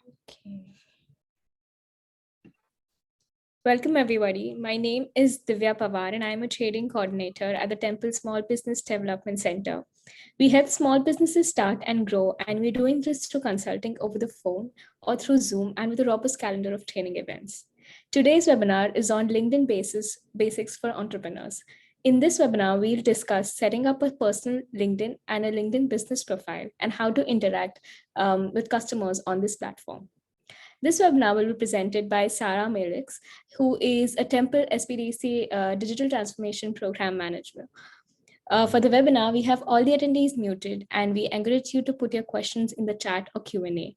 Okay. Welcome everybody. My name is Divya Pawar and I am a trading coordinator at the Temple Small Business Development Center. We help small businesses start and grow, and we're doing this through consulting over the phone or through Zoom and with a robust calendar of training events. Today's webinar is on LinkedIn Basics for Entrepreneurs. In this webinar, we'll discuss setting up a personal LinkedIn and a LinkedIn business profile and how to interact with customers on this platform. This webinar will be presented by Sarah Mailloux, who is a Temple SBDC Digital Transformation Program Manager. For the webinar, we have all the attendees muted, and we encourage you to put your questions in the chat or Q&A.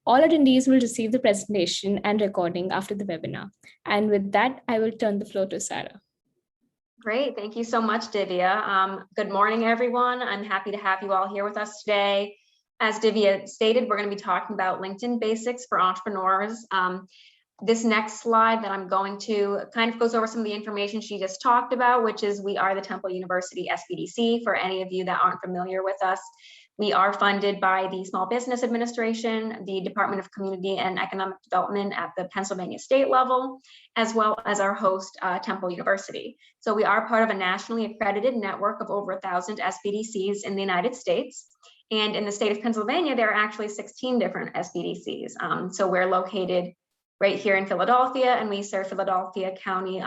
All attendees will receive the presentation and recording after the webinar. And with that, I will turn the floor to Sarah. Great, thank you so much, Divya. Good morning, everyone. I'm happy to have you all here with us today. As Divya stated, we're going to be talking about LinkedIn basics for entrepreneurs. This next slide that I'm going to kind of goes over some of the information she just talked about, which is we are the Temple University SBDC. For any of you that aren't familiar with us, we are funded by the Small Business Administration, the Department of Community and Economic Development at the Pennsylvania state level, as well as our host, Temple University. So we are part of a nationally accredited network of over 1,000 SBDCs in the United States. And in the state of Pennsylvania, there are actually 16 different SBDCs. So we're located right here in Philadelphia, and we serve Philadelphia County,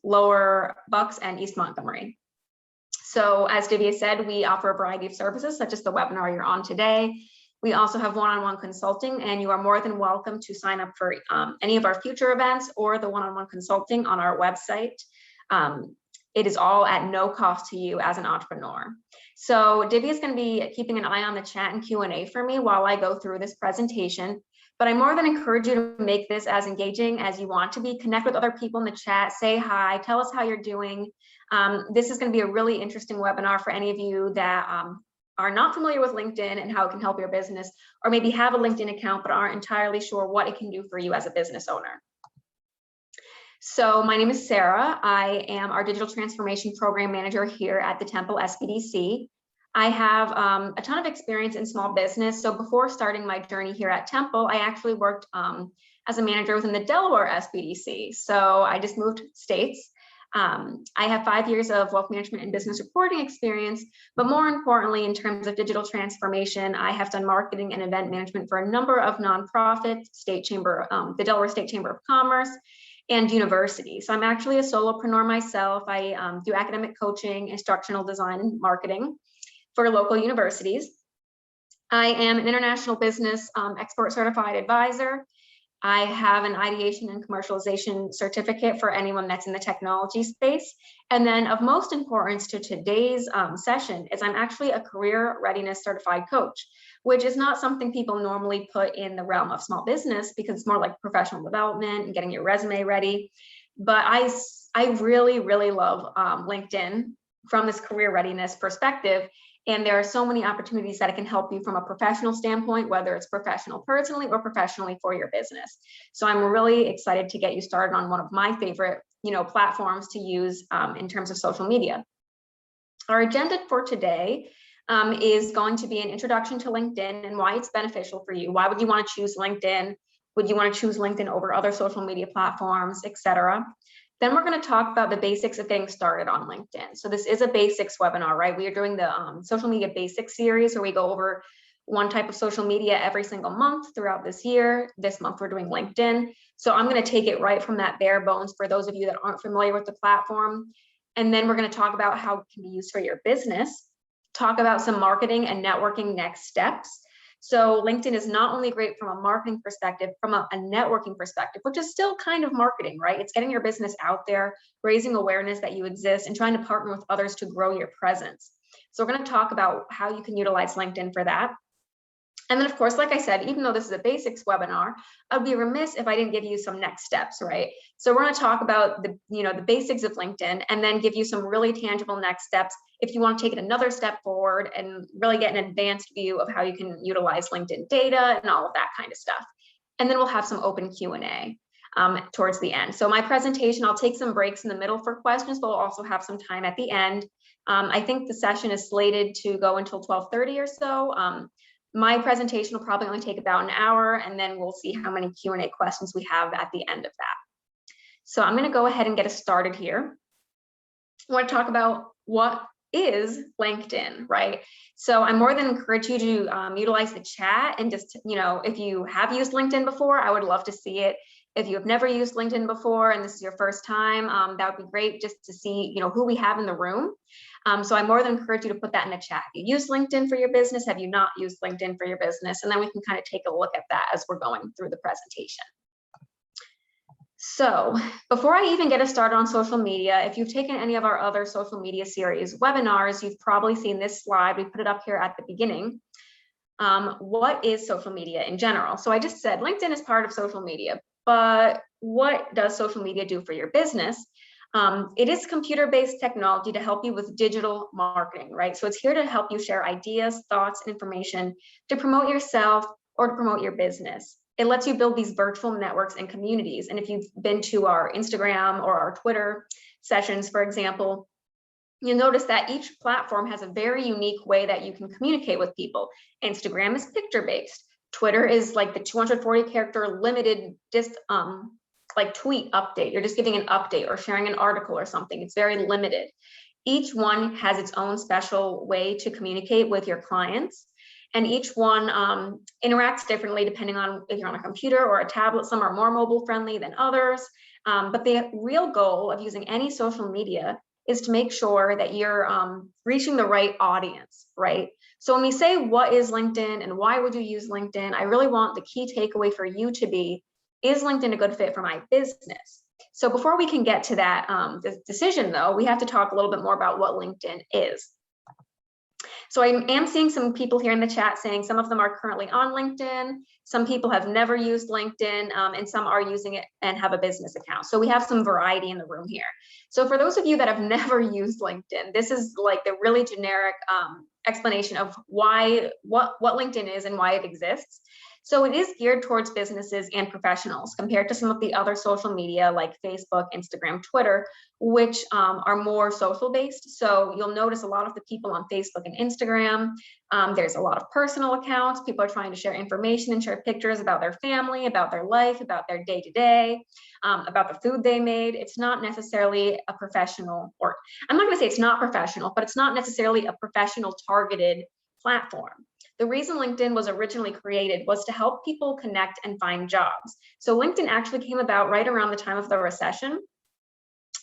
Lower Bucks, and East Montgomery. So as Divya said, we offer a variety of services, such as the webinar you're on today. We also have one-on-one consulting, and you are more than welcome to sign up for any of our future events or the one-on-one consulting on our website. It is all at no cost to you as an entrepreneur. So Divya is going to be keeping an eye on the chat and Q&A for me while I go through this presentation. But I more than encourage you to make this as engaging as you want to be. Connect with other people in the chat, say hi, tell us how you're doing. This is going to be a really interesting webinar for any of you that are not familiar with LinkedIn and how it can help your business, or maybe have a LinkedIn account but aren't entirely sure what it can do for you as a business owner. So my name is Sarah. I am our Digital Transformation Program Manager here at the Temple SBDC. I have a ton of experience in small business. So before starting my journey here at Temple, I actually worked as a manager within the Delaware SBDC. So I just moved states. I have 5 years of wealth management and business reporting experience, but more importantly, in terms of digital transformation, I have done marketing and event management for a number of nonprofits, the Delaware State Chamber of Commerce, and universities. So I'm actually a solopreneur myself. I do academic coaching, instructional design, and marketing for local universities. I am an international business expert certified advisor. I have an ideation and commercialization certificate for anyone that's in the technology space. And then of most importance to today's session is I'm actually a career readiness certified coach, which is not something people normally put in the realm of small business because it's more like professional development and getting your resume ready. But I really, really love LinkedIn from this career readiness perspective. And there are so many opportunities that it can help you from a professional standpoint, whether it's professional personally or professionally for your business. So I'm really excited to get you started on one of my favorite, platforms to use in terms of social media. Our agenda for today is going to be an introduction to LinkedIn and why it's beneficial for you. Why would you want to choose LinkedIn? Would you want to choose LinkedIn over other social media platforms, etc.? Then we're going to talk about the basics of getting started on LinkedIn. So this is a basics webinar, right? We are doing the social media basics series where we go over one type of social media every single month throughout this year. This month we're doing LinkedIn. So I'm going to take it right from that bare bones for those of you that aren't familiar with the platform. And then we're going to talk about how it can be used for your business, talk about some marketing and networking next steps. So LinkedIn is not only great from a marketing perspective, from a networking perspective, which is still kind of marketing, right? It's getting your business out there, raising awareness that you exist, and trying to partner with others to grow your presence. So we're going to talk about how you can utilize LinkedIn for that. And then, of course, like I said, even though this is a basics webinar, I'd be remiss if I didn't give you some next steps, right? So we're going to talk about the basics of LinkedIn and then give you some really tangible next steps if you want to take it another step forward and really get an advanced view of how you can utilize LinkedIn data and all of that kind of stuff. And then we'll have some open Q&A towards the end. So my presentation, I'll take some breaks in the middle for questions, but we'll also have some time at the end. I think the session is slated to go until 12:30 or so. My presentation will probably only take about an hour, and then we'll see how many Q&A questions we have at the end of that. So I'm going to go ahead and get us started here. I want to talk about what is LinkedIn, right? So I more than encourage you to utilize the chat, and just, if you have used LinkedIn before, I would love to see it. If you have never used LinkedIn before and this is your first time, that would be great just to see, who we have in the room. So I more than encourage you to put that in the chat. Have you used LinkedIn for your business? Have you not used LinkedIn for your business? And then we can kind of take a look at that as we're going through the presentation. So before I even get us started on social media, if you've taken any of our other social media series webinars, you've probably seen this slide. We put it up here at the beginning. What is social media in general? So I just said LinkedIn is part of social media, but what does social media do for your business? It is computer-based technology to help you with digital marketing, right? So it's here to help you share ideas, thoughts, and information to promote yourself or to promote your business. It lets you build these virtual networks and communities. And if you've been to our Instagram or our Twitter sessions, for example, you'll notice that each platform has a very unique way that you can communicate with people. Instagram is picture-based. Twitter is like the 240 character limited, just like tweet update. You're just giving an update or sharing an article or something. It's very limited. Each one has its own special way to communicate with your clients. And each one interacts differently depending on if you're on a computer or a tablet. Some are more mobile friendly than others. But the real goal of using any social media is to make sure that you're reaching the right audience, right? So when we say what is LinkedIn and why would you use LinkedIn, I really want the key takeaway for you to be, is LinkedIn a good fit for my business? So before we can get to that decision though, we have to talk a little bit more about what LinkedIn is. So I am seeing some people here in the chat saying some of them are currently on LinkedIn. Some people have never used LinkedIn, and some are using it and have a business account. So we have some variety in the room here. So for those of you that have never used LinkedIn, this is like the really generic explanation of what LinkedIn is and why it exists. So it is geared towards businesses and professionals compared to some of the other social media like Facebook, Instagram, Twitter, which are more social based. So you'll notice a lot of the people on Facebook and Instagram, there's a lot of personal accounts. People are trying to share information and share pictures about their family, about their life, about their day-to-day, about the food they made. It's not necessarily a professional, or I'm not going to say it's not professional, but it's not necessarily a professional targeted platform. The reason LinkedIn was originally created was to help people connect and find jobs. So LinkedIn actually came about right around the time of the recession,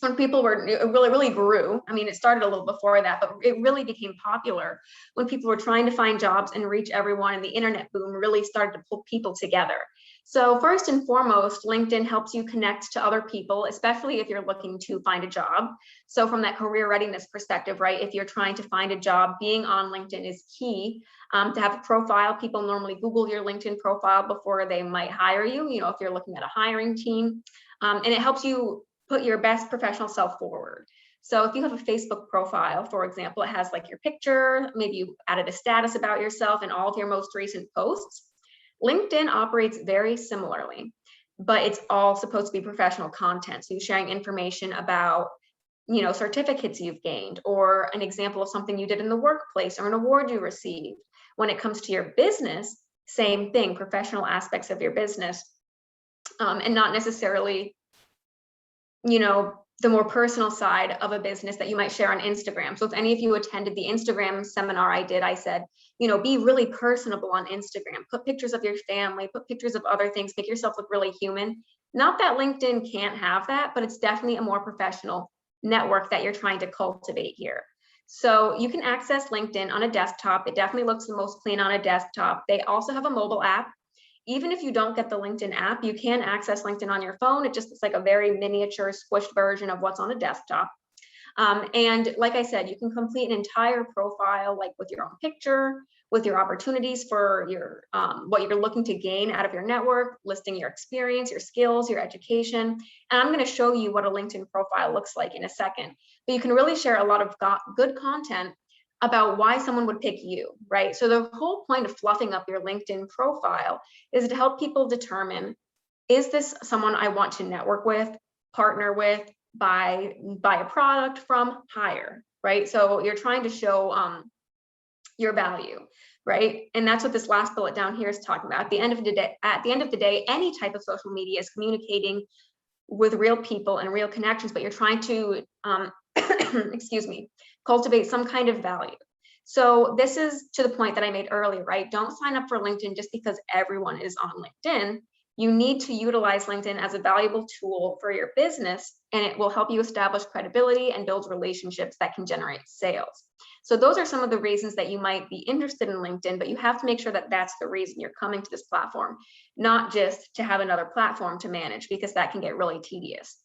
when people were, it really grew. I mean, it started a little before that, but it really became popular when people were trying to find jobs and reach everyone, and the internet boom really started to pull people together. So first and foremost, LinkedIn helps you connect to other people, especially if you're looking to find a job. So from that career readiness perspective, right, if you're trying to find a job, being on LinkedIn is key. To have a profile, people normally Google your LinkedIn profile before they might hire you, if you're looking at a hiring team. And it helps you put your best professional self forward. So if you have a Facebook profile, for example, it has like your picture, maybe you added a status about yourself and all of your most recent posts. LinkedIn operates very similarly, but it's all supposed to be professional content. So you're sharing information about, certificates you've gained, or an example of something you did in the workplace, or an award you received. When it comes to your business, same thing, professional aspects of your business, and not necessarily the more personal side of a business that you might share on Instagram. So if any of you attended the Instagram seminar I did, I said, be really personable on Instagram, put pictures of your family, put pictures of other things, make yourself look really human. Not that LinkedIn can't have that, but it's definitely a more professional network that you're trying to cultivate here. So you can access LinkedIn on a desktop. It definitely looks the most clean on a desktop. They also have a mobile app. Even if you don't get the LinkedIn app, you can access LinkedIn on your phone. It just looks like a very miniature squished version of what's on a desktop. And like I said, you can complete an entire profile, like with your own picture, with your opportunities for your what you're looking to gain out of your network, listing your experience, your skills, your education. And I'm going to show you what a LinkedIn profile looks like in a second. But you can really share a lot of good content about why someone would pick you, right? So the whole point of fluffing up your LinkedIn profile is to help people determine, is this someone I want to network with, partner with, buy a product from, hire, right? So you're trying to show your value right? And that's what this last bullet down here is talking about. At the end of the day, any type of social media is communicating with real people and real connections, but you're trying to, excuse me, cultivate some kind of value. So this is to the point that I made earlier, right? Don't sign up for LinkedIn just because everyone is on LinkedIn. You need to utilize LinkedIn as a valuable tool for your business, and it will help you establish credibility and build relationships that can generate sales. So those are some of the reasons that you might be interested in LinkedIn, but you have to make sure that that's the reason you're coming to this platform, not just to have another platform to manage, because that can get really tedious.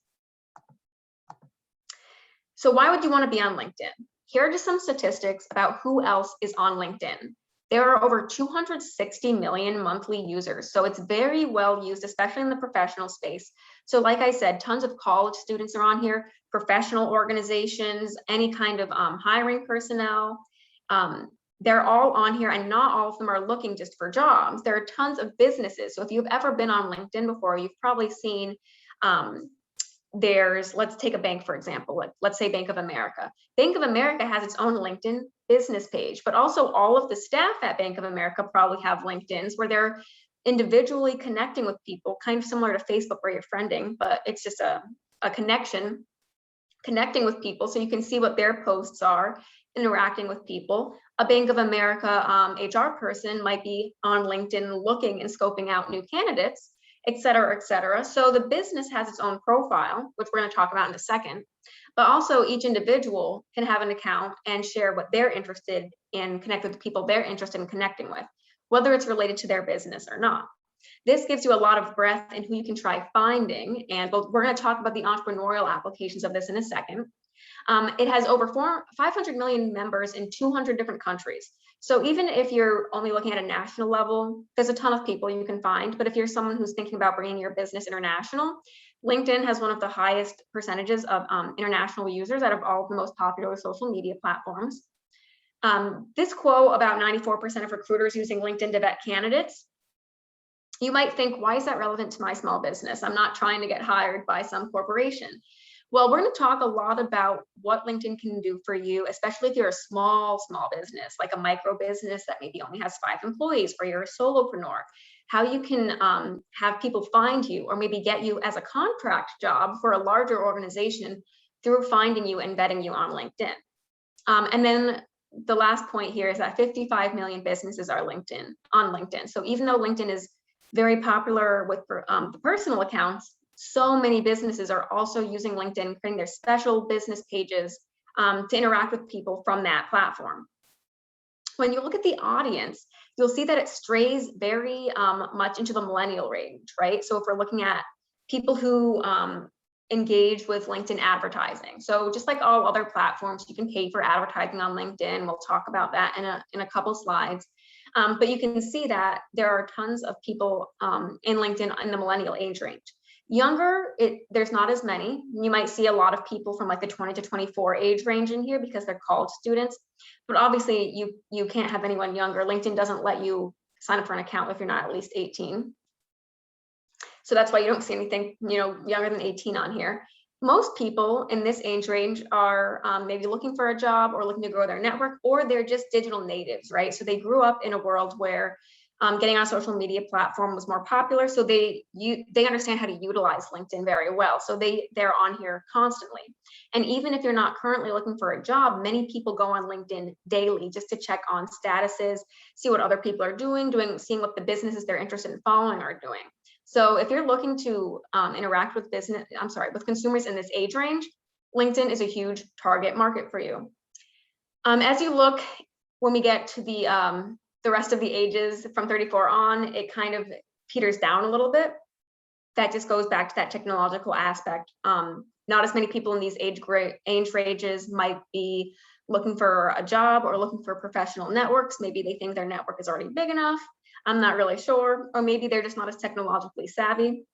So why would you want to be on LinkedIn? Here are just some statistics about who else is on LinkedIn. There are over 260 million monthly users, so it's very well used, especially in the professional space. So like I said, tons of college students are on here, professional organizations, any kind of hiring personnel. They're all on here, and not all of them are looking just for jobs. There are tons of businesses. So if you've ever been on LinkedIn before, you've probably seen let's take a bank, for example, let's say Bank of America. Bank of America has its own LinkedIn business page, but also all of the staff at Bank of America probably have LinkedIns where they're individually connecting with people, kind of similar to Facebook where you're friending, but it's just a connection, connecting with people so you can see what their posts are, interacting with people. A Bank of America HR person might be on LinkedIn looking and scoping out new candidates, et cetera, et cetera. So the business has its own profile, which we're going to talk about in a second, but also each individual can have an account and share what they're interested in, connect with the people they're interested in connecting with, whether it's related to their business or not. This gives you a lot of breadth in who you can try finding, and we're going to talk about the entrepreneurial applications of this in a second. It has over 500 million members in 200 different countries. So even if you're only looking at a national level, there's a ton of people you can find. But if you're someone who's thinking about bringing your business international, LinkedIn has one of the highest percentages of international users out of all of the most popular social media platforms. This quote about 94% of recruiters using LinkedIn to vet candidates, you might think, why is that relevant to my small business? I'm not trying to get hired by some corporation. Well, we're going to talk a lot about what LinkedIn can do for you, especially if you're a small business, like a micro business that maybe only has 5 employees, or you're a solopreneur, how you can have people find you, or maybe get you as a contract job for a larger organization through finding you and vetting you on LinkedIn. And then the last point here is that 55 million businesses are on LinkedIn. So even though LinkedIn is very popular with the personal accounts, so many businesses are also using LinkedIn, creating their special business pages to interact with people from that platform. When you look at the audience, you'll see that it strays very much into the millennial range, right? So if we're looking at people who engage with LinkedIn advertising. So just like all other platforms, you can pay for advertising on LinkedIn. We'll talk about that in a couple slides. But you can see that there are tons of people in LinkedIn in the millennial age range. Younger, there's not as many. You might see a lot of people from like the 20 to 24 age range in here because they're college students. But obviously you can't have anyone younger. LinkedIn doesn't let you sign up for an account if you're not at least 18. So that's why you don't see anything, younger than 18 on here. Most people in this age range are maybe looking for a job or looking to grow their network, or they're just digital natives, right? So they grew up in a world where getting on a social media platform was more popular. So they understand how to utilize LinkedIn very well. So they're on here constantly. And even if you're not currently looking for a job, many people go on LinkedIn daily just to check on statuses, see what other people are doing, seeing what the businesses they're interested in following are doing. So if you're looking to interact with with consumers in this age range, LinkedIn is a huge target market for you. As you look, when we get to the rest of the ages from 34 on, it kind of peters down a little bit. That just goes back to that technological aspect. Not as many people in these age ranges might be looking for a job or looking for professional networks. Maybe they think their network is already big enough. I'm not really sure. Or maybe they're just not as technologically savvy.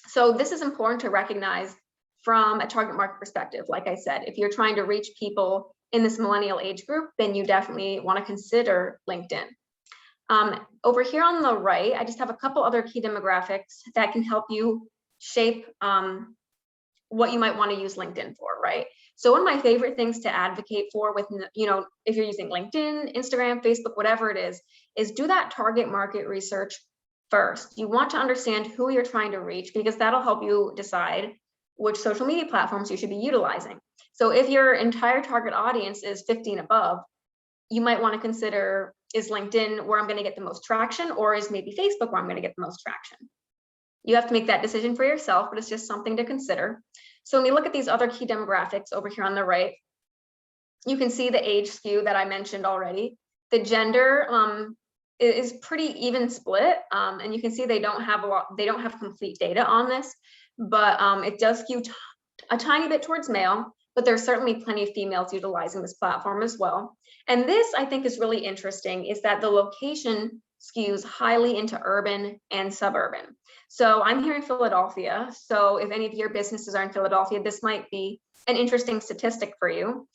So this is important to recognize from a target market perspective. Like I said, if you're trying to reach people in this millennial age group, then you definitely want to consider LinkedIn. Over here on the right, I just have a couple other key demographics that can help you shape what you might want to use LinkedIn for, right? So one of my favorite things to advocate for with, if you're using LinkedIn, Instagram, Facebook, whatever it is do that target market research first. You want to understand who you're trying to reach, because that'll help you decide which social media platforms you should be utilizing. So if your entire target audience is 15 above, you might want to consider, is LinkedIn where I'm going to get the most traction, or is maybe Facebook where I'm going to get the most traction? You have to make that decision for yourself, but it's just something to consider. So when we look at these other key demographics over here on the right, you can see the age skew that I mentioned already. The gender is pretty even split, and you can see they don't have complete data on this, but it does skew a tiny bit towards male, but there's certainly plenty of females utilizing this platform as well. And this, I think, is really interesting, is that the location skews highly into urban and suburban. So I'm here in Philadelphia. So if any of your businesses are in Philadelphia, this might be an interesting statistic for you.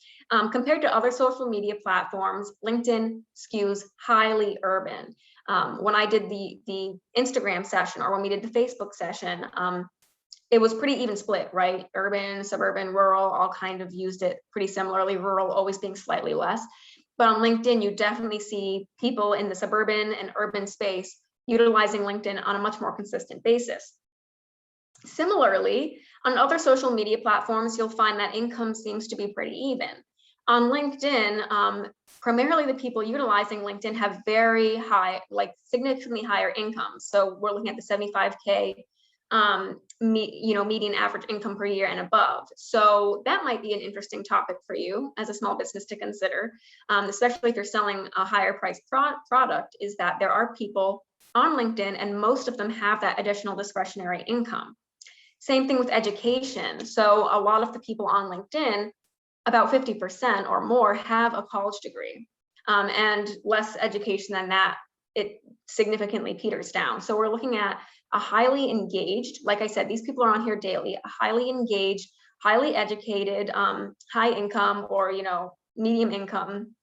Compared to other social media platforms, LinkedIn skews highly urban. When I did the Instagram session, or when we did the Facebook session, it was pretty even split, right? Urban, suburban, rural, all kind of used it pretty similarly, rural always being slightly less. But on LinkedIn, you definitely see people in the suburban and urban space utilizing LinkedIn on a much more consistent basis. Similarly, on other social media platforms, you'll find that income seems to be pretty even. On LinkedIn, primarily the people utilizing LinkedIn have very high, like significantly higher incomes. So we're looking at the 75K median average income per year and above. So that might be an interesting topic for you as a small business to consider, especially if you're selling a higher priced product, is that there are people on LinkedIn and most of them have that additional discretionary income. Same thing with education. So a lot of the people on LinkedIn, about 50% or more, have a college degree, and less education than that, it significantly peters down. So we're looking at a highly engaged, like I said, these people are on here daily, a highly engaged, highly educated, high income, or medium income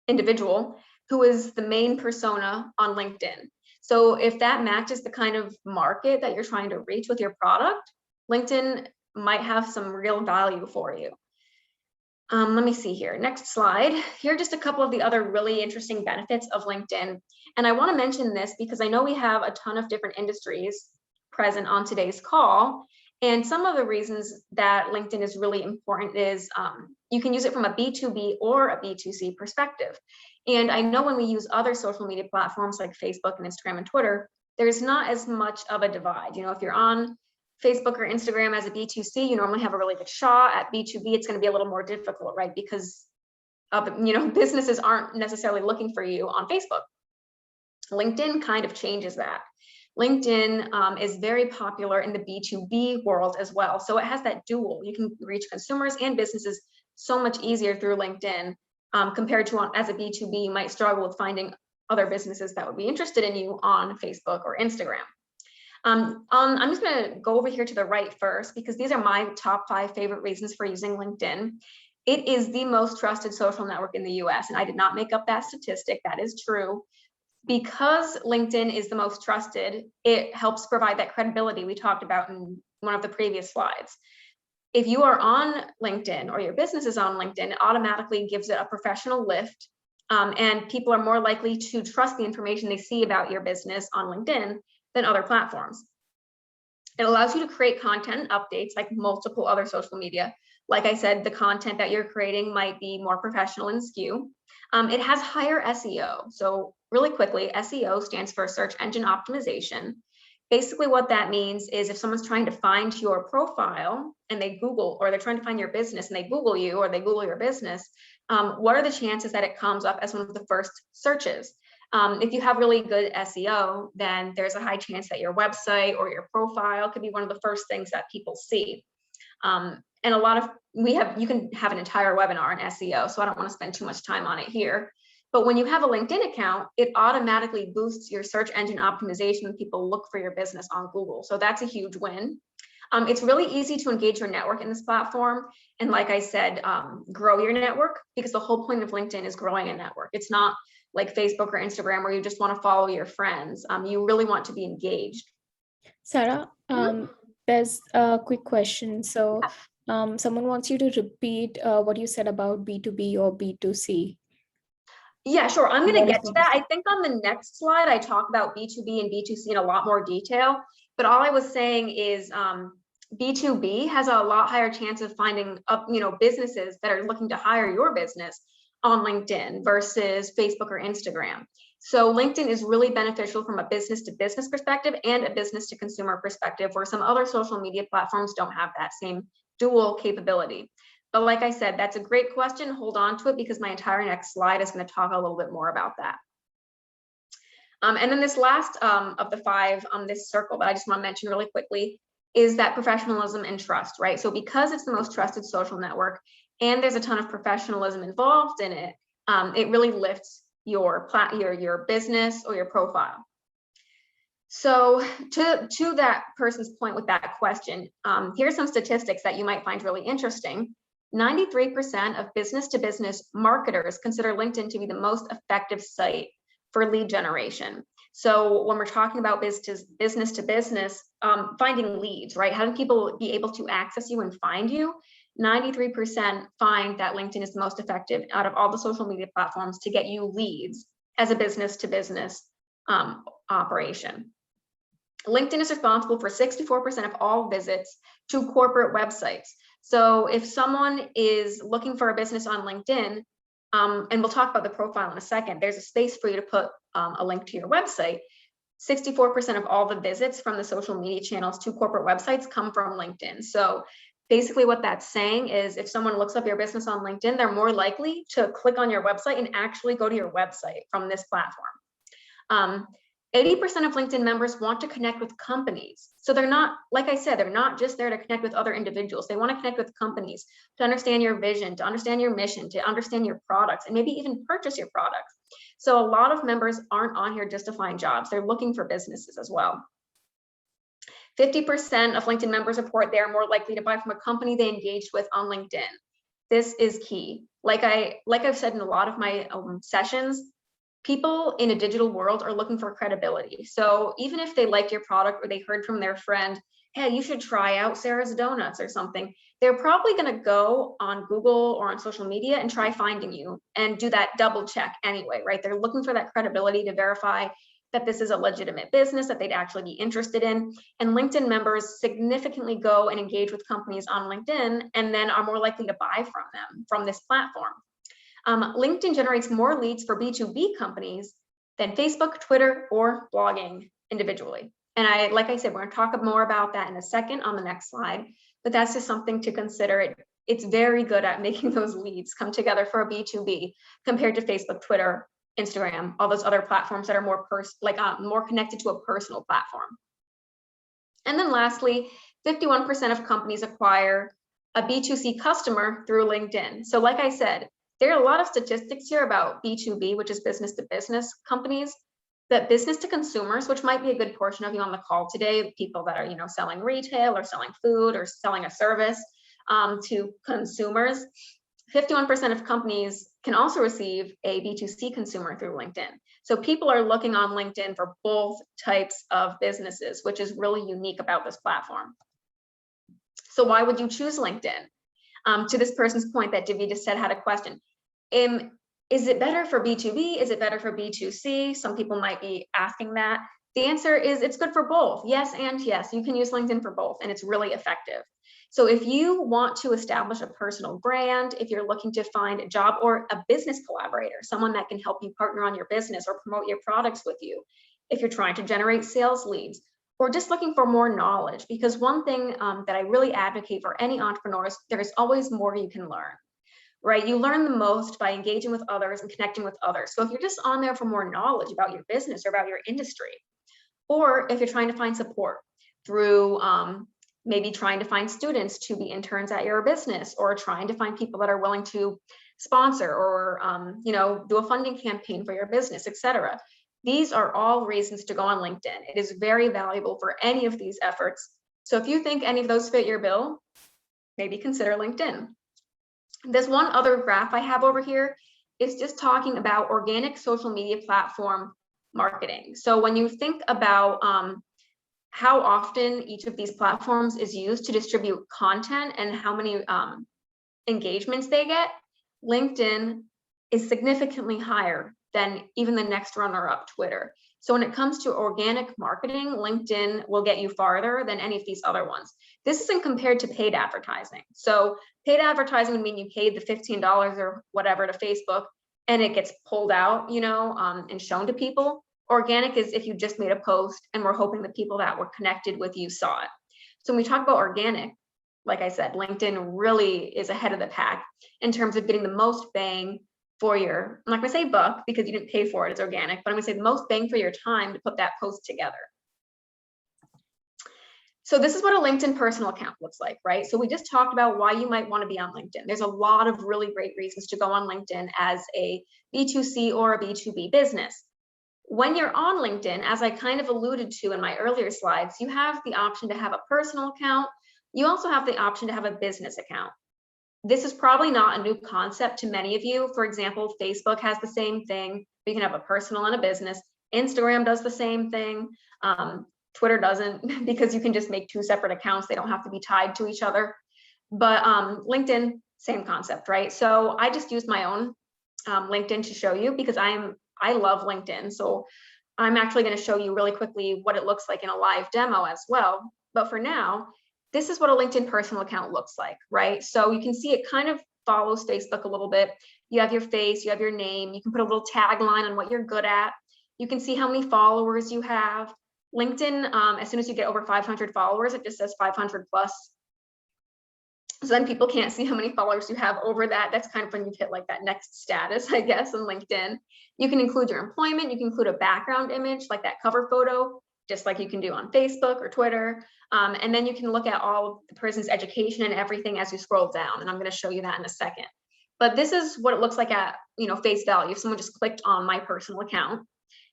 individual who is the main persona on LinkedIn. So if that matches the kind of market that you're trying to reach with your product, LinkedIn might have some real value for you. Let me see here. Next slide. Here are just a couple of the other really interesting benefits of LinkedIn. And I want to mention this because I know we have a ton of different industries present on today's call. And some of the reasons that LinkedIn is really important is you can use it from a B2B or a B2C perspective. And I know when we use other social media platforms like Facebook and Instagram and Twitter, there's not as much of a divide. If you're on Facebook or Instagram as a B2C, you normally have a really good shot. At B2B, it's going to be a little more difficult, right? Because businesses aren't necessarily looking for you on Facebook. LinkedIn kind of changes that. LinkedIn is very popular in the B2B world as well. So it has that dual. You can reach consumers and businesses so much easier through LinkedIn compared to as a B2B, you might struggle with finding other businesses that would be interested in you on Facebook or Instagram. I'm just going to go over here to the right first, because these are my top 5 favorite reasons for using LinkedIn. It is the most trusted social network in the US, and I did not make up that statistic. That is true. Because LinkedIn is the most trusted, it helps provide that credibility we talked about in one of the previous slides. If you are on LinkedIn or your business is on LinkedIn, it automatically gives it a professional lift, and people are more likely to trust the information they see about your business on LinkedIn than other platforms. It allows you to create content updates like multiple other social media. Like I said, the content that you're creating might be more professional in skew. It has higher SEO. So really quickly, SEO stands for search engine optimization. Basically what that means is if someone's trying to find your profile and they Google, or they're trying to find your business and they Google you or they Google your business, what are the chances that it comes up as one of the first searches? If you have really good SEO, then there's a high chance that your website or your profile could be one of the first things that people see. And you can have an entire webinar on SEO, so I don't want to spend too much time on it here. But when you have a LinkedIn account, it automatically boosts your search engine optimization when people look for your business on Google. So that's a huge win. It's really easy to engage your network in this platform. And like I said, grow your network, because the whole point of LinkedIn is growing a network. It's not like Facebook or Instagram where you just want to follow your friends. You really want to be engaged. Sarah, there's a quick question. So Someone wants you to repeat what you said about B2B or B2C. Yeah, sure. I'm going What to is get to the that. I difference? think on the next slide, I talk about B2B and B2C in a lot more detail. But all I was saying is B2B has a lot higher chance of finding businesses that are looking to hire your business on LinkedIn versus Facebook or Instagram. So LinkedIn is really beneficial from a business to business perspective and a business to consumer perspective, where some other social media platforms don't have that same dual capability. But like I said, that's a great question. Hold on to it because my entire next slide is going to talk a little bit more about that. And then this last of the 5 on this circle that I just want to mention really quickly is that professionalism and trust, right? So because it's the most trusted social network and there's a ton of professionalism involved in it, it really lifts your business or your profile. So to that person's point with that question, here's some statistics that you might find really interesting. 93% of business-to-business marketers consider LinkedIn to be the most effective site for lead generation. So when we're talking about business to business, finding leads, right? Having people be able to access you and find you, 93% find that LinkedIn is the most effective out of all the social media platforms to get you leads as a business to business operation. LinkedIn is responsible for 64% of all visits to corporate websites. So if someone is looking for a business on LinkedIn, and we'll talk about the profile in a second, there's a space for you to put a link to your website. 64% of all the visits from the social media channels to corporate websites come from LinkedIn. So basically what that's saying is if someone looks up your business on LinkedIn, they're more likely to click on your website and actually go to your website from this platform. 80% of LinkedIn members want to connect with companies. So they're not, like I said, they're not just there to connect with other individuals. They want to connect with companies to understand your vision, to understand your mission, to understand your products, and maybe even purchase your products. So a lot of members aren't on here just to find jobs. They're looking for businesses as well. 50% of LinkedIn members report they're more likely to buy from a company they engaged with on LinkedIn. This is key. Like I've said in a lot of my sessions, people in a digital world are looking for credibility. So even if they liked your product or they heard from their friend, hey, you should try out Sarah's Donuts or something, they're probably going to go on Google or on social media and try finding you and do that double check anyway, right? They're looking for that credibility to verify that this is a legitimate business that they'd actually be interested in. And LinkedIn members significantly go and engage with companies on LinkedIn and then are more likely to buy from them from this platform. LinkedIn generates more leads for B2B companies than Facebook, Twitter, or blogging individually. And like I said, we're going to talk more about that in a second on the next slide, but that's just something to consider. It's very good at making those leads come together for a B2B compared to Facebook, Twitter, Instagram, all those other platforms that are more more connected to a personal platform. And then lastly, 51% of companies acquire a B2C customer through LinkedIn. So like I said, there are a lot of statistics here about B2B, which is business to business companies, that business to consumers, which might be a good portion of you on the call today, people that are, selling retail or selling food or selling a service to consumers. 51% of companies can also receive a B2C consumer through LinkedIn. So people are looking on LinkedIn for both types of businesses, which is really unique about this platform. So why would you choose LinkedIn? To this person's point that Divya just said had a question. Is it better for B2B? Is it better for B2C? Some people might be asking that. The answer is it's good for both. Yes and yes, you can use LinkedIn for both and it's really effective. So if you want to establish a personal brand, if you're looking to find a job or a business collaborator, someone that can help you partner on your business or promote your products with you, if you're trying to generate sales leads, or just looking for more knowledge, because one thing that I really advocate for any entrepreneurs, there is always more you can learn, right? You learn the most by engaging with others and connecting with others. So if you're just on there for more knowledge about your business or about your industry, or if you're trying to find support through maybe trying to find students to be interns at your business, or trying to find people that are willing to sponsor or do a funding campaign for your business, etc. These are all reasons to go on LinkedIn. It is very valuable for any of these efforts. So if you think any of those fit your bill, maybe consider LinkedIn. This one other graph I have over here is just talking about organic social media platform marketing. So when you think about how often each of these platforms is used to distribute content and how many engagements they get, LinkedIn is significantly higher than even the next runner-up, Twitter. So when it comes to organic marketing, LinkedIn will get you farther than any of these other ones. This isn't compared to paid advertising. So paid advertising would mean you paid the $15 or whatever to Facebook and it gets pulled out, and shown to people. Organic is if you just made a post and we're hoping the people that were connected with you saw it. So when we talk about organic, like I said, LinkedIn really is ahead of the pack in terms of getting the most bang for your, I'm not gonna say buck because you didn't pay for it, it's organic, but I'm gonna say the most bang for your time to put that post together. So this is what a LinkedIn personal account looks like, right? So we just talked about why you might wanna be on LinkedIn. There's a lot of really great reasons to go on LinkedIn as a B2C or a B2B business. When you're on LinkedIn, as I kind of alluded to in my earlier slides, you have the option to have a personal account. You also have the option to have a business account. This is probably not a new concept to many of you. For example, Facebook has the same thing. You can have a personal and a business. Instagram does the same thing. Twitter doesn't because you can just make 2 separate accounts. They don't have to be tied to each other. But LinkedIn, same concept, right? So I just used my own LinkedIn to show you because I love LinkedIn. So I'm actually going to show you really quickly what it looks like in a live demo as well. But for now, this is what a LinkedIn personal account looks like, right? So you can see it kind of follows Facebook a little bit. You have your face, you have your name, you can put a little tagline on what you're good at. You can see how many followers you have. LinkedIn, as soon as you get over 500 followers, it just says 500 plus. So then people can't see how many followers you have over that. That's kind of when you've hit like that next status, I guess, on LinkedIn. You can include your employment. You can include a background image like that cover photo, just like you can do on Facebook or Twitter. And then you can look at all of the person's education and everything as you scroll down. And I'm going to show you that in a second. But this is what it looks like at face value. If someone just clicked on my personal account,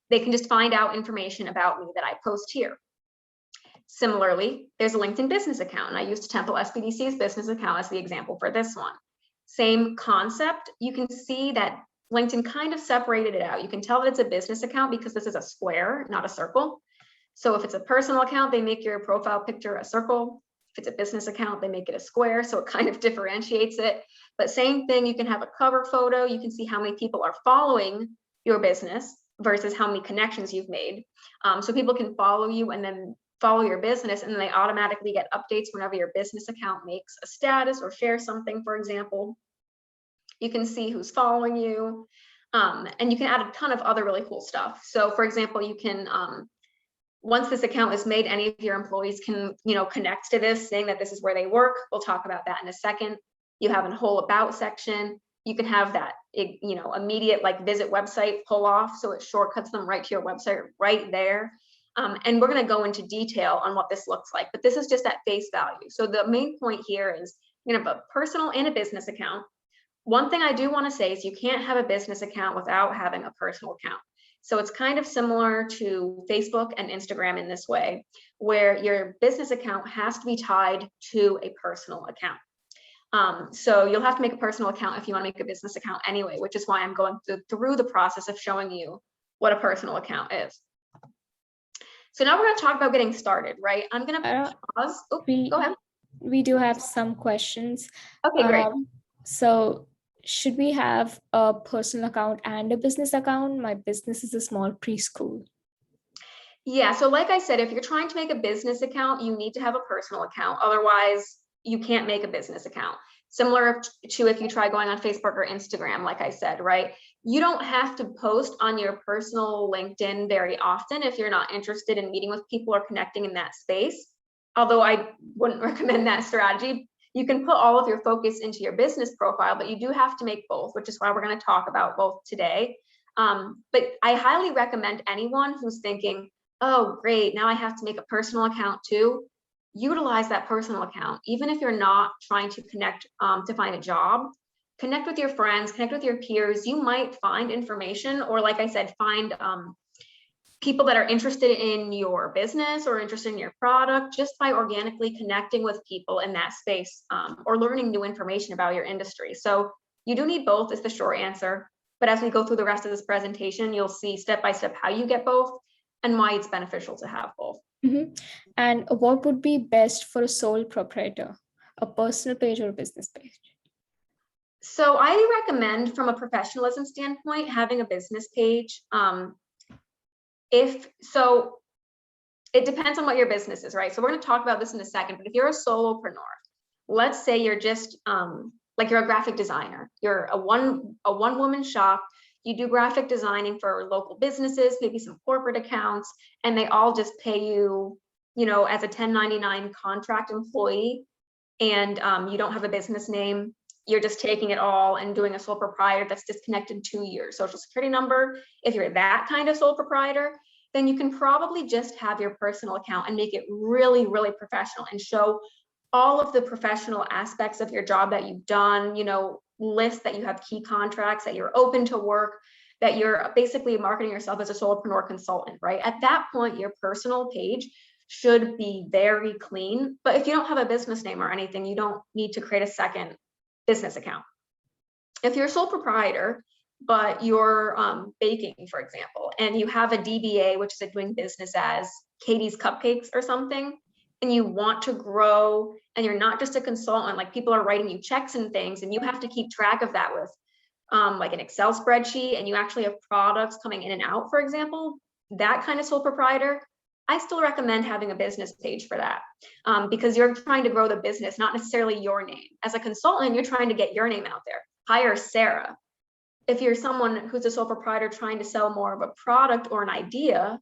they can just find out information about me that I post here. Similarly, there's a LinkedIn business account, and I used Temple SBDC's business account as the example for this one. Same concept. You can see that LinkedIn kind of separated it out. You can tell that it's a business account because this is a square, not a circle. So if it's a personal account, they make your profile picture a circle. If it's a business account, they make it a square, so it kind of differentiates it. But same thing, you can have a cover photo. You can see how many people are following your business versus how many connections you've made. So people can follow you and then follow your business, and then they automatically get updates whenever your business account makes a status or shares something, for example. You can see who's following you, and you can add a ton of other really cool stuff. So for example, you can, once this account is made, any of your employees can, connect to this, saying that this is where they work. We'll talk about that in a second. You have a whole about section. You can have that, immediate like visit website pull off, so it shortcuts them right to your website right there. And we're going to go into detail on what this looks like, but this is just at face value. So the main point here is you're going to have a personal and a business account. One thing I do want to say is you can't have a business account without having a personal account. So it's kind of similar to Facebook and Instagram in this way, where your business account has to be tied to a personal account. So you'll have to make a personal account if you want to make a business account anyway, which is why I'm going through the process of showing you what a personal account is. So now we're going to talk about getting started, right? I'm going to pause. Oh, go ahead. We do have some questions. Okay, great. So should we have a personal account and a business account? My business is a small preschool. Yeah, so like I said, if you're trying to make a business account, you need to have a personal account. Otherwise, you can't make a business account. Similar to if you try going on Facebook or Instagram, like I said, right? You don't have to post on your personal LinkedIn very often if you're not interested in meeting with people or connecting in that space. Although I wouldn't recommend that strategy. You can put all of your focus into your business profile, but you do have to make both, which is why we're going to talk about both today. But I highly recommend anyone who's thinking, oh, great, now I have to make a personal account too. Utilize that personal account. Even if you're not trying to connect to find a job, connect with your friends, connect with your peers. You might find information, or like I said, find people that are interested in your business or interested in your product just by organically connecting with people in that space, or learning new information about your industry. So you do need both is the short answer. But as we go through the rest of this presentation, you'll see step by step how you get both and why it's beneficial to have both. Mhm. And what would be best for a sole proprietor, a personal page or a business page? So I recommend, from a professionalism standpoint, having a business page. If so, it depends on what your business is, right? So we're going to talk about this in a second, but if you're a solopreneur, let's say you're just like you're a graphic designer, you're a one woman shop, you do graphic designing for local businesses, maybe some corporate accounts, and they all just pay you, as a 1099 contract employee, and you don't have a business name. You're just taking it all and doing a sole proprietor that's disconnected to your social security number. If you're that kind of sole proprietor, then you can probably just have your personal account and make it really, really professional and show all of the professional aspects of your job that you've done, list that you have key contracts, that you're open to work, that you're basically marketing yourself as a solopreneur consultant, right? At that point, your personal page should be very clean. But if you don't have a business name or anything, you don't need to create a second business account. If you're a sole proprietor, but you're baking, for example, and you have a DBA, which is doing business as Katie's Cupcakes or something, and you want to grow, and you're not just a consultant, like people are writing you checks and things, and you have to keep track of that with like an Excel spreadsheet, and you actually have products coming in and out, for example, that kind of sole proprietor, I still recommend having a business page for that, because you're trying to grow the business, not necessarily your name. As a consultant, you're trying to get your name out there. Hire Sarah. If you're someone who's a sole proprietor trying to sell more of a product or an idea,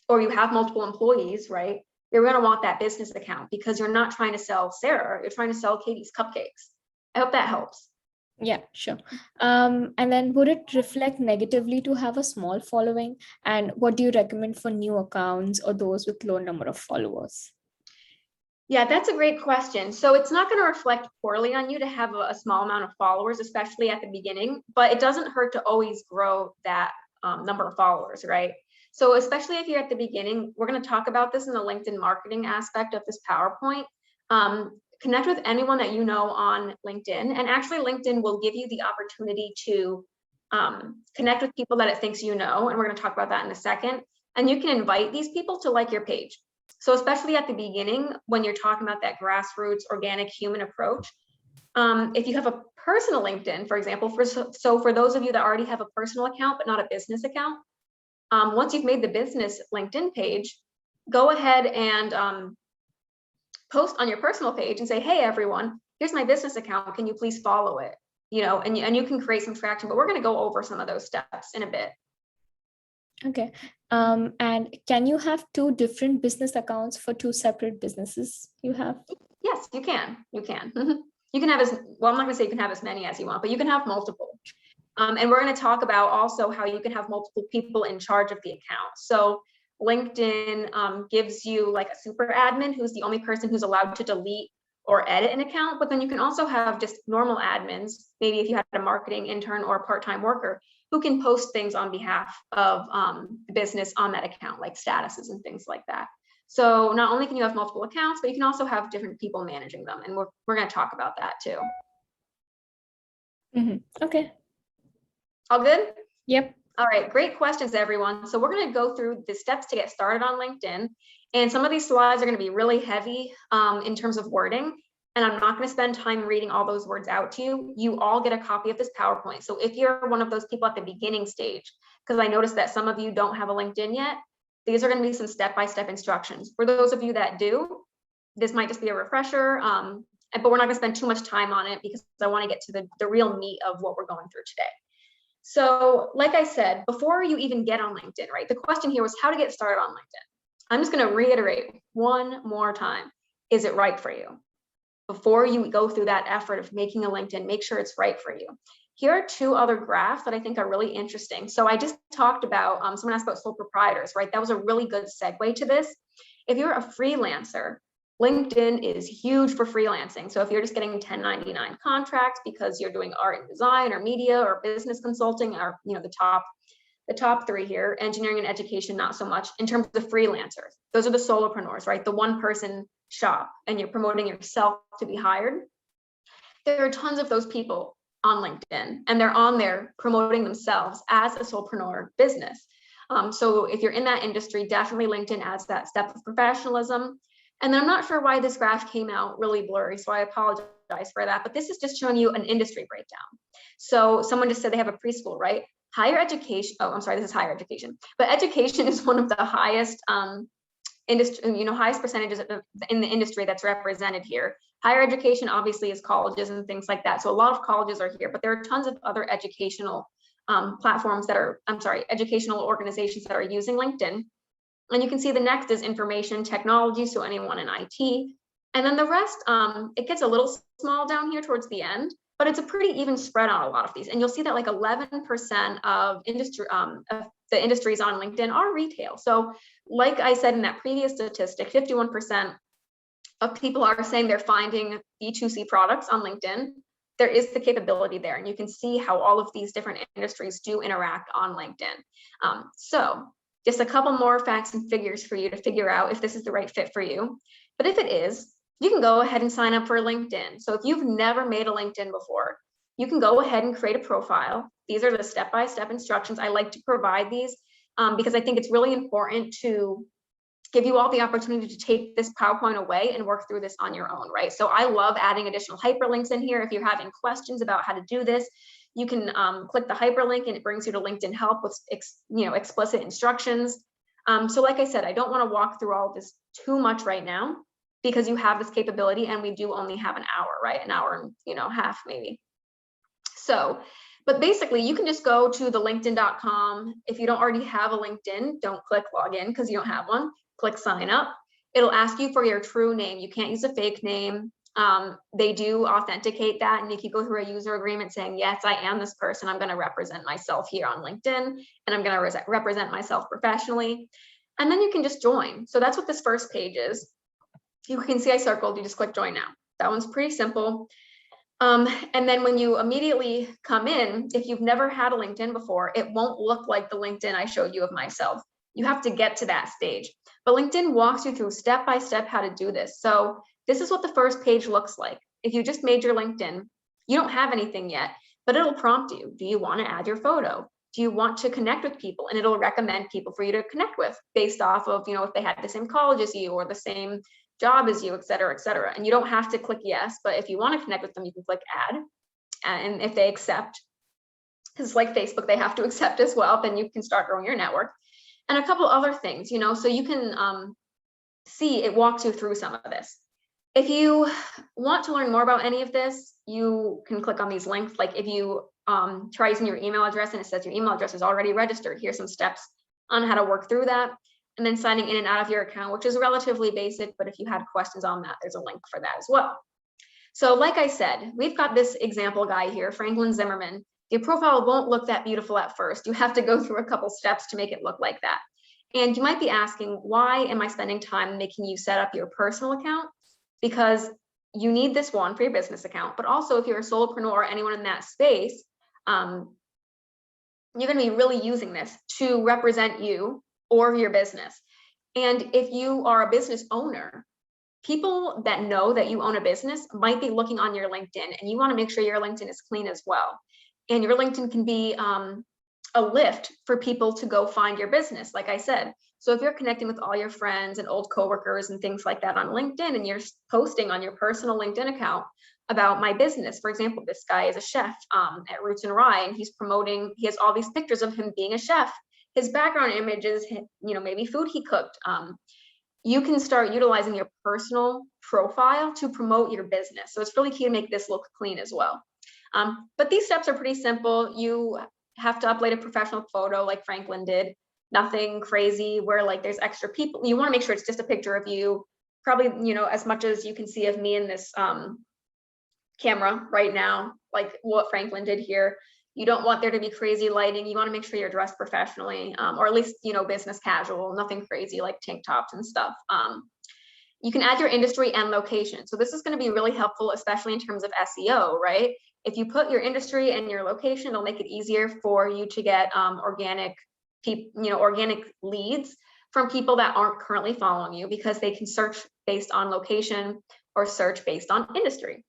or you have multiple employees, right? You're going to want that business account because you're not trying to sell Sarah, you're trying to sell Katie's Cupcakes. I hope that helps. Yeah, sure. And then would it reflect negatively to have a small following? And what do you recommend for new accounts or those with low number of followers? Yeah, that's a great question. So it's not going to reflect poorly on you to have a small amount of followers, especially at the beginning, but it doesn't hurt to always grow that number of followers, right? So especially if you're at the beginning, we're going to talk about this in the LinkedIn marketing aspect of this PowerPoint. Connect with anyone that you know on LinkedIn, and actually LinkedIn will give you the opportunity to connect with people that it thinks you know, and we're going to talk about that in a second. And you can invite these people to like your page. So especially at the beginning, when you're talking about that grassroots, organic, human approach, if you have a personal LinkedIn, for example, for those of you that already have a personal account but not a business account, once you've made the business LinkedIn page, go ahead and post on your personal page and say, hey, everyone, here's my business account. Can you please follow it? And you can create some traction, but we're going to go over some of those steps in a bit. Okay. And can you have two different business accounts for two separate businesses you have? Yes, you can. You can. You can have well, I'm not going to say you can have as many as you want, but you can have multiple. And we're going to talk about also how you can have multiple people in charge of the account. So LinkedIn gives you like a super admin who's the only person who's allowed to delete or edit an account, but then you can also have just normal admins, maybe if you had a marketing intern or a part-time worker, who can post things on behalf of the business on that account, like statuses and things like that. So not only can you have multiple accounts, but you can also have different people managing them. And we're going to talk about that too. Okay. All good? Yep. All right, great questions, everyone. So we're going to go through the steps to get started on LinkedIn. And some of these slides are going to be really heavy in terms of wording. And I'm not going to spend time reading all those words out to you. You all get a copy of this PowerPoint. So if you're one of those people at the beginning stage, because I noticed that some of you don't have a LinkedIn yet, these are going to be some step-by-step instructions. For those of you that do, this might just be a refresher, but we're not going to spend too much time on it because I want to get to the real meat of what we're going through today. So like I said, before you even get on LinkedIn, right? The question here was how to get started on LinkedIn. I'm just going to reiterate one more time. Is it right for you? Before you go through that effort of making a LinkedIn, make sure it's right for you. Here are two other graphs that I think are really interesting. So I just talked about, someone asked about sole proprietors, right? That was a really good segue to this. If you're a freelancer, LinkedIn is huge for freelancing. So if you're just getting 1099 contracts because you're doing art and design or media or business consulting or the top three here, engineering and education, not so much. In terms of freelancers, those are the solopreneurs, right? The one person shop, and you're promoting yourself to be hired. There are tons of those people on LinkedIn, and they're on there promoting themselves as a solopreneur business. So if you're in that industry, definitely LinkedIn adds that step of professionalism. And then I'm not sure why this graph came out really blurry, so I apologize for that, but this is just showing you an industry breakdown. So someone just said they have a preschool, right? Higher education, oh, I'm sorry, this is higher education, but education is one of the highest industry, highest percentages in the industry that's represented here. Higher education obviously is colleges and things like that. So a lot of colleges are here, but there are tons of other educational platforms that are, educational organizations that are using LinkedIn. And you can see the next is information technology, so anyone in IT. And then the rest, it gets a little small down here towards the end, but it's a pretty even spread on a lot of these. And you'll see that like 11% of industry, of the industries on LinkedIn are retail. So like I said in that previous statistic, 51% of people are saying they're finding B2C products on LinkedIn. There is the capability there, and you can see how all of these different industries do interact on LinkedIn. So just a couple more facts and figures for you to figure out if this is the right fit for you. But if it is, you can go ahead and sign up for LinkedIn. So if you've never made a LinkedIn before, you can go ahead and create a profile. These are the step-by-step instructions. I like to provide these because I think it's really important to give you all the opportunity to take this PowerPoint away and work through this on your own, right? So I love adding additional hyperlinks in here. If you're having questions about how to do this, you can click the hyperlink and it brings you to LinkedIn Help with explicit instructions. So like I said, I don't want to walk through all of this too much right now because you have this capability and we do only have an hour, right? An hour and half maybe. So, but basically you can just go to the linkedin.com. If you don't already have a LinkedIn, don't click login because you don't have one. Click sign up. It'll ask you for your true name. You can't use a fake name. They do authenticate that, and if you go through a user agreement saying, yes, I am this person, I'm going to represent myself here on LinkedIn, and I'm going to represent myself professionally, and then you can just join. So that's what this first page is. You can see I circled, you just click join now. That one's pretty simple. And then when you immediately come in, if you've never had a LinkedIn before, it won't look like the LinkedIn I showed you of myself. You have to get to that stage. But LinkedIn walks you through step by step how to do this. So this is what the first page looks like. If you just made your LinkedIn, you don't have anything yet, but it'll prompt you. Do you want to add your photo? Do you want to connect with people? And it'll recommend people for you to connect with based off of, if they had the same college as you or the same job as you, et cetera, et cetera. And you don't have to click yes, but if you want to connect with them, you can click add. And if they accept, because it's like Facebook, they have to accept as well, then you can start growing your network. And a couple other things, so you can see it walks you through some of this. If you want to learn more about any of this, you can click on these links. Like if you try using your email address and it says your email address is already registered, here's some steps on how to work through that. And then signing in and out of your account, which is relatively basic, but if you had questions on that, there's a link for that as well. So like I said, we've got this example guy here, Franklin Zimmerman. Your profile won't look that beautiful at first. You have to go through a couple steps to make it look like that. And you might be asking, why am I spending time making you set up your personal account? Because you need this one for your business account, but also if you're a solopreneur or anyone in that space, you're going to be really using this to represent you or your business. And if you are a business owner, people that know that you own a business might be looking on your LinkedIn, and you want to make sure your LinkedIn is clean as well. And your LinkedIn can be a lift for people to go find your business, like I said. So if you're connecting with all your friends and old coworkers and things like that on LinkedIn, and you're posting on your personal LinkedIn account about my business, for example, this guy is a chef at Roots and Rye, and he has all these pictures of him being a chef. His background image is, maybe food he cooked. You can start utilizing your personal profile to promote your business. So it's really key to make this look clean as well. But these steps are pretty simple. You have to upload a professional photo like Franklin did. Nothing crazy where like there's extra people. You want to make sure it's just a picture of you. Probably, as much as you can see of me in this camera right now, like what Franklin did here. You don't want there to be crazy lighting. You want to make sure you're dressed professionally, or at least, business casual, nothing crazy like tank tops and stuff. You can add your industry and location. So this is going to be really helpful, especially in terms of SEO, right? If you put your industry and your location, it'll make it easier for you to get organic leads from people that aren't currently following you, because they can search based on location or search based on industry.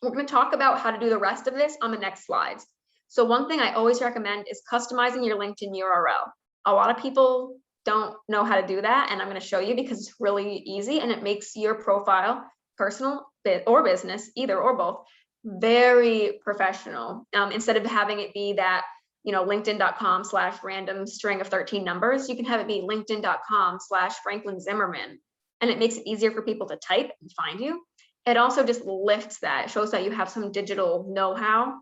We're going to talk about how to do the rest of this on the next slides. So one thing I always recommend is customizing your LinkedIn URL. A lot of people don't know how to do that, and I'm going to show you because it's really easy and it makes your profile, personal or business, either or both, very professional. Instead of having it be that, linkedin.com/random string of 13 numbers, you can have it be linkedin.com/Franklin Zimmerman, and it makes it easier for people to type and find you. It also just lifts that, shows that you have some digital know-how.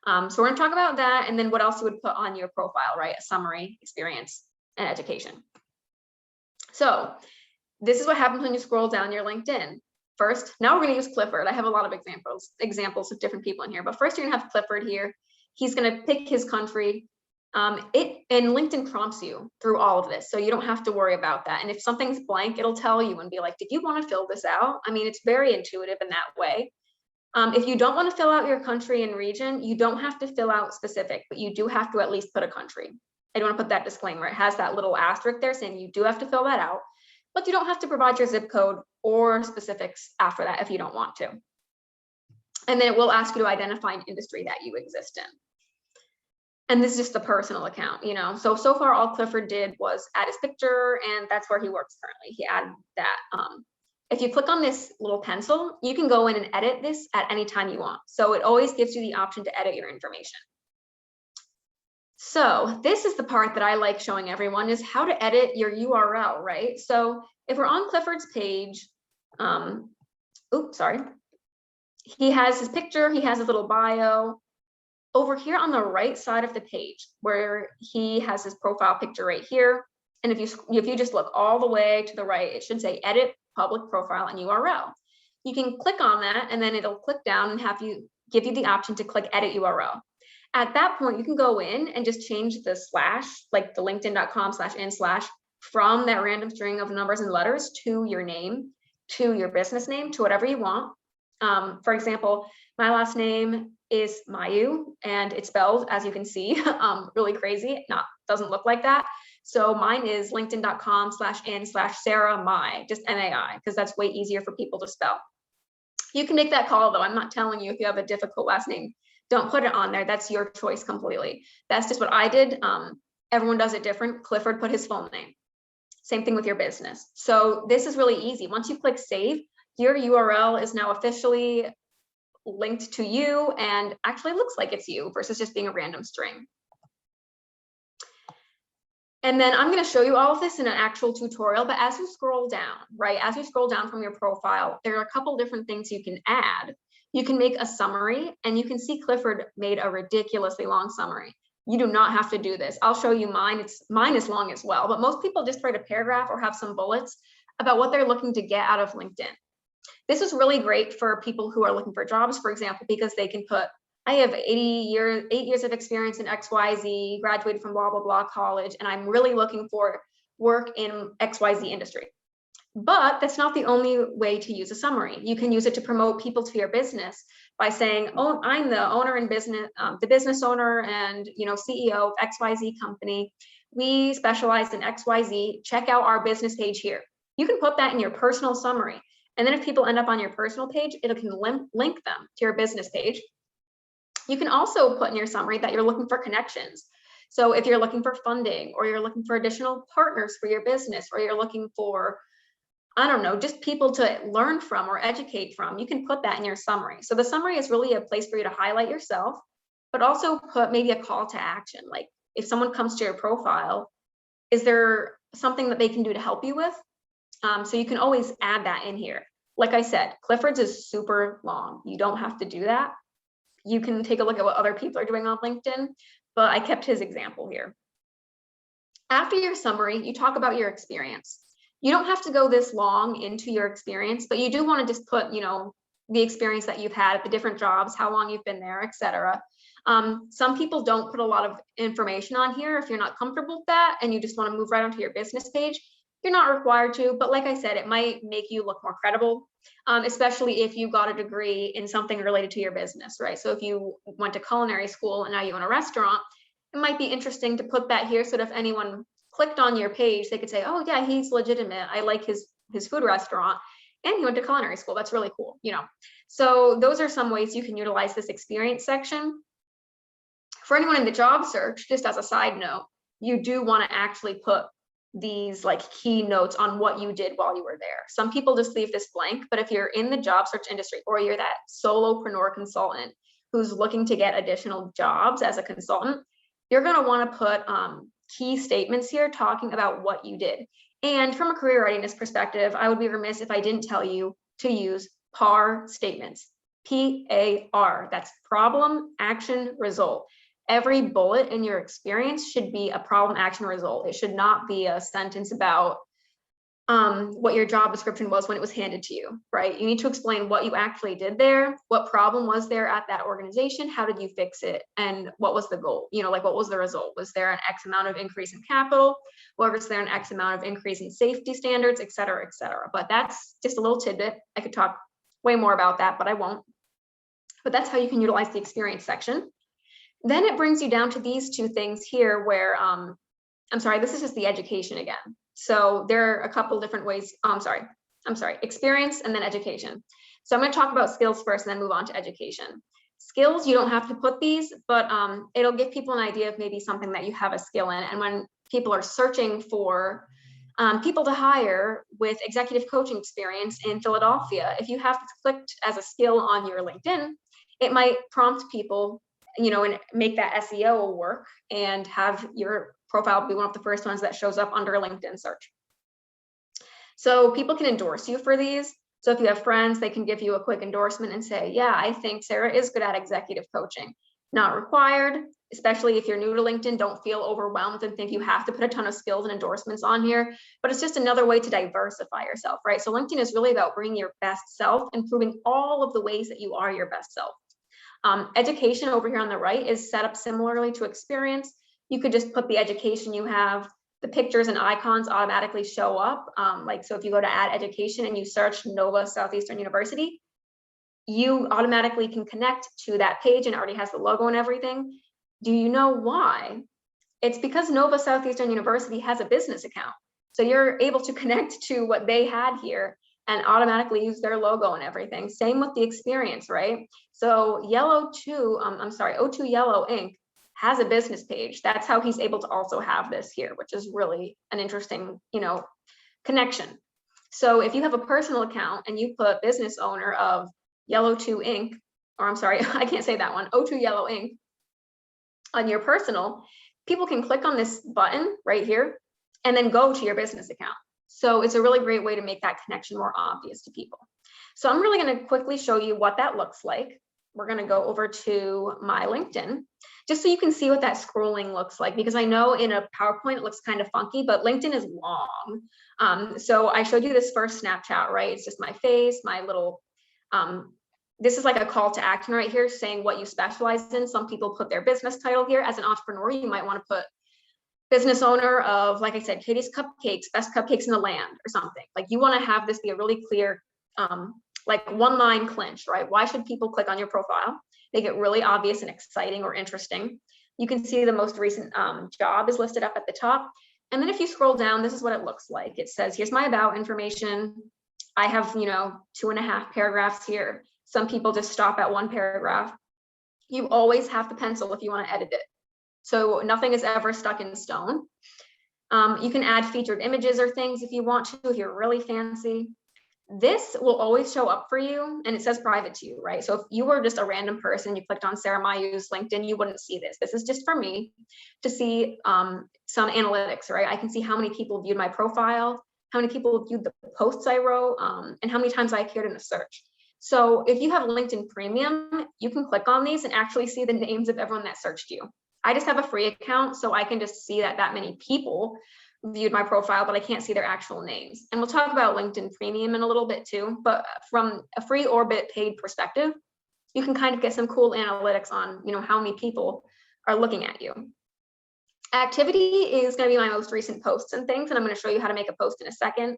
So we're going to talk about that, and then what else you would put on your profile, right? A summary, experience, and education. So this is what happens when you scroll down your LinkedIn. First, now we're going to use Clifford. I have a lot of examples of different people in here, but first you're going to have Clifford here. He's going to pick his country. And LinkedIn prompts you through all of this, so you don't have to worry about that. And if something's blank, it'll tell you and be like, did you want to fill this out? I mean, it's very intuitive in that way. If you don't want to fill out your country and region, you don't have to fill out specific, but you do have to at least put a country. I do want to put that disclaimer. It has that little asterisk there saying you do have to fill that out, but you don't have to provide your zip code or specifics after that if you don't want to. And then it will ask you to identify an industry that you exist in. And this is just the personal account, So far all Clifford did was add his picture, and that's where he works currently. He added that. If you click on this little pencil, you can go in and edit this at any time you want. So it always gives you the option to edit your information. So this is the part that I like showing everyone, is how to edit your URL, right? So if we're on Clifford's page, he has his picture, he has his little bio. Over here on the right side of the page, where he has his profile picture right here, and if you just look all the way to the right, it should say edit public profile and URL. You can click on that, and then it'll click down and give you the option to click edit URL. At that point, you can go in and just change the slash, like the linkedin.com/in/ from that random string of numbers and letters to your name, to your business name, to whatever you want. For example, my last name is Mailloux, and it's spelled, as you can see, really crazy. Doesn't look like that. So mine is linkedin.com/in/Sarah Mai, just MAI, because that's way easier for people to spell. You can make that call though. I'm not telling you if you have a difficult last name, don't put it on there. That's your choice completely. That's just what I did. Everyone does it different. Clifford put his full name. Same thing with your business. So this is really easy. Once you click save, your URL is now officially linked to you and actually looks like it's you versus just being a random string. And then I'm going to show you all of this in an actual tutorial, but as you scroll down, right, as you scroll down from your profile, there are a couple different things you can add. You can make a summary, and you can see Clifford made a ridiculously long summary. You do not have to do this. I'll show you mine. Mine is long as well, but most people just write a paragraph or have some bullets about what they're looking to get out of LinkedIn. This is really great for people who are looking for jobs, for example, because they can put, I have 8 years of experience in XYZ, graduated from blah, blah, blah college, and I'm really looking for work in XYZ industry. But that's not the only way to use a summary. You can use it to promote people to your business by saying, oh, I'm the owner and business, the business owner and CEO of XYZ company. We specialize in XYZ. Check out our business page here. You can put that in your personal summary. And then if people end up on your personal page, it can link them to your business page. You can also put in your summary that you're looking for connections. So if you're looking for funding, or you're looking for additional partners for your business, or you're looking for, I don't know, just people to learn from or educate from, you can put that in your summary. So the summary is really a place for you to highlight yourself, but also put maybe a call to action. Like if someone comes to your profile, is there something that they can do to help you with? So you can always add that in here. Like I said, Clifford's is super long. You don't have to do that. You can take a look at what other people are doing on LinkedIn, but I kept his example here. After your summary, you talk about your experience. You don't have to go this long into your experience, but you do want to just put, the experience that you've had at the different jobs, how long you've been there, etc. Some people don't put a lot of information on here. If you're not comfortable with that and you just want to move right onto your business page, you're not required to, but like I said, it might make you look more credible, especially if you got a degree in something related to your business, right? So if you went to culinary school and now you own a restaurant, it might be interesting to put that here so that if anyone clicked on your page, they could say, oh yeah, he's legitimate. I like his food restaurant and he went to culinary school. That's really cool, So those are some ways you can utilize this experience section. For anyone in the job search, just as a side note, you do want to actually put these like key notes on what you did while you were there. Some people just leave this blank, but if you're in the job search industry or you're that solopreneur consultant who's looking to get additional jobs as a consultant, you're going to want to put key statements here talking about what you did. And from a career readiness perspective, I would be remiss if I didn't tell you to use PAR statements. PAR, that's problem, action, result. Every bullet in your experience should be a problem, action, result. It should not be a sentence about what your job description was when it was handed to you, right? You need to explain what you actually did there, what problem was there at that organization, how did you fix it, and what was the goal? You know, like what was the result? Was there an X amount of increase in capital? Was there an X amount of increase in safety standards, et cetera, et cetera? But that's just a little tidbit. I could talk way more about that, but I won't. But that's how you can utilize the experience section. Then it brings you down to these two things here where, I'm sorry, this is just the education again. So there are a couple different ways. I'm sorry, experience and then education. So I'm going to talk about skills first and then move on to education. Skills, you don't have to put these, but it'll give people an idea of maybe something that you have a skill in. And when people are searching for people to hire with executive coaching experience in Philadelphia, if you have this clicked as a skill on your LinkedIn, it might prompt people, you know, and make that SEO work and have your profile be one of the first ones that shows up under a LinkedIn search. So people can endorse you for these. So if you have friends, they can give you a quick endorsement and say, yeah, I think Sarah is good at executive coaching. Not required, especially if you're new to LinkedIn, don't feel overwhelmed and think you have to put a ton of skills and endorsements on here, but it's just another way to diversify yourself, right? So LinkedIn is really about bringing your best self and proving all of the ways that you are your best self. Education over here on the right is set up similarly to experience. You could just put the education you have, the pictures and icons automatically show up. Like, so if you go to add education and you search Nova Southeastern University, you automatically can connect to that page and it already has the logo and everything. Do you know why? It's because Nova Southeastern University has a business account. So you're able to connect to what they had here and automatically use their logo and everything. Same with the experience, right? So O2 Yellow Ink has a business page. That's how he's able to also have this here, which is really an interesting, you know, connection. So if you have a personal account and you put business owner of Yellow 2 Ink, or I'm sorry, I can't say that one, O2 Yellow Ink on your personal, people can click on this button right here and then go to your business account. So it's a really great way to make that connection more obvious to people. So I'm really going to quickly show you what that looks like. We're going to go over to my LinkedIn, just so you can see what that scrolling looks like, because I know in a PowerPoint it looks kind of funky, but LinkedIn is long. So I showed you this first snapshot, right? It's just my face, my little, this is like a call to action right here saying what you specialize in. Some people put their business title here. As an entrepreneur, you might want to put business owner of, like I said, Katie's Cupcakes, best cupcakes in the land or something. Like you want to have this be a really clear, like one line clinch, right? Why should people click on your profile? Make it really obvious and exciting or interesting. You can see the most recent job is listed up at the top. And then if you scroll down, this is what it looks like. It says, here's my about information. I have, 2.5 paragraphs here. Some people just stop at 1 paragraph. You always have to pencil if you want to edit it. So nothing is ever stuck in stone. You can add featured images or things if you want to, if you're really fancy. This will always show up for you and it says private to you, right? So if you were just a random person, you clicked on Sarah Mailloux's LinkedIn, you wouldn't see this. This is just for me to see some analytics, right? I can see how many people viewed my profile, how many people viewed the posts I wrote, and how many times I appeared in a search. So if you have LinkedIn Premium, you can click on these and actually see the names of everyone that searched you. I just have a free account, so I can just see that many people viewed my profile, but I can't see their actual names. And we'll talk about LinkedIn Premium in a little bit too, but from a free or paid perspective, you can kind of get some cool analytics on, how many people are looking at you. Activity is going to be my most recent posts and things, and I'm going to show you how to make a post in a second.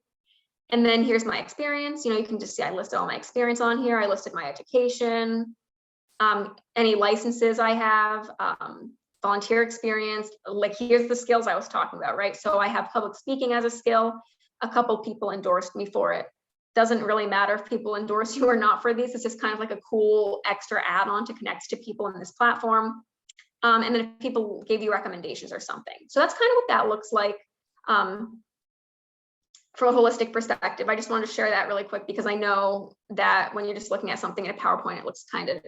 And then here's my experience. You can just see I listed all my experience on here. I listed my education, any licenses I have, volunteer experience, like here's the skills I was talking about, right? So I have public speaking as a skill. A couple people endorsed me for it. Doesn't really matter if people endorse you or not for these. It's just kind of like a cool extra add-on to connect to people in this platform. And then if people gave you recommendations or something. So that's kind of what that looks like from a holistic perspective. I just wanted to share that really quick because I know that when you're just looking at something in a PowerPoint, it looks kind of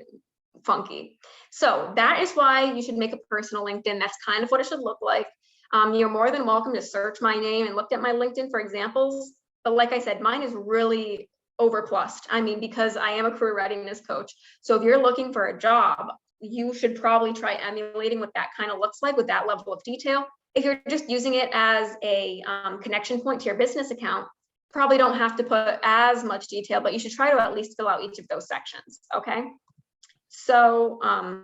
funky. So that is why you should make a personal LinkedIn. That's kind of what it should look like. You're more than welcome to search my name and look at my LinkedIn for examples. But like I said, mine is really overplussed. I mean, because I am a career readiness coach. So if you're looking for a job, you should probably try emulating what that kind of looks like with that level of detail. If you're just using it as a connection point to your business account, probably don't have to put as much detail, but you should try to at least fill out each of those sections, okay? So now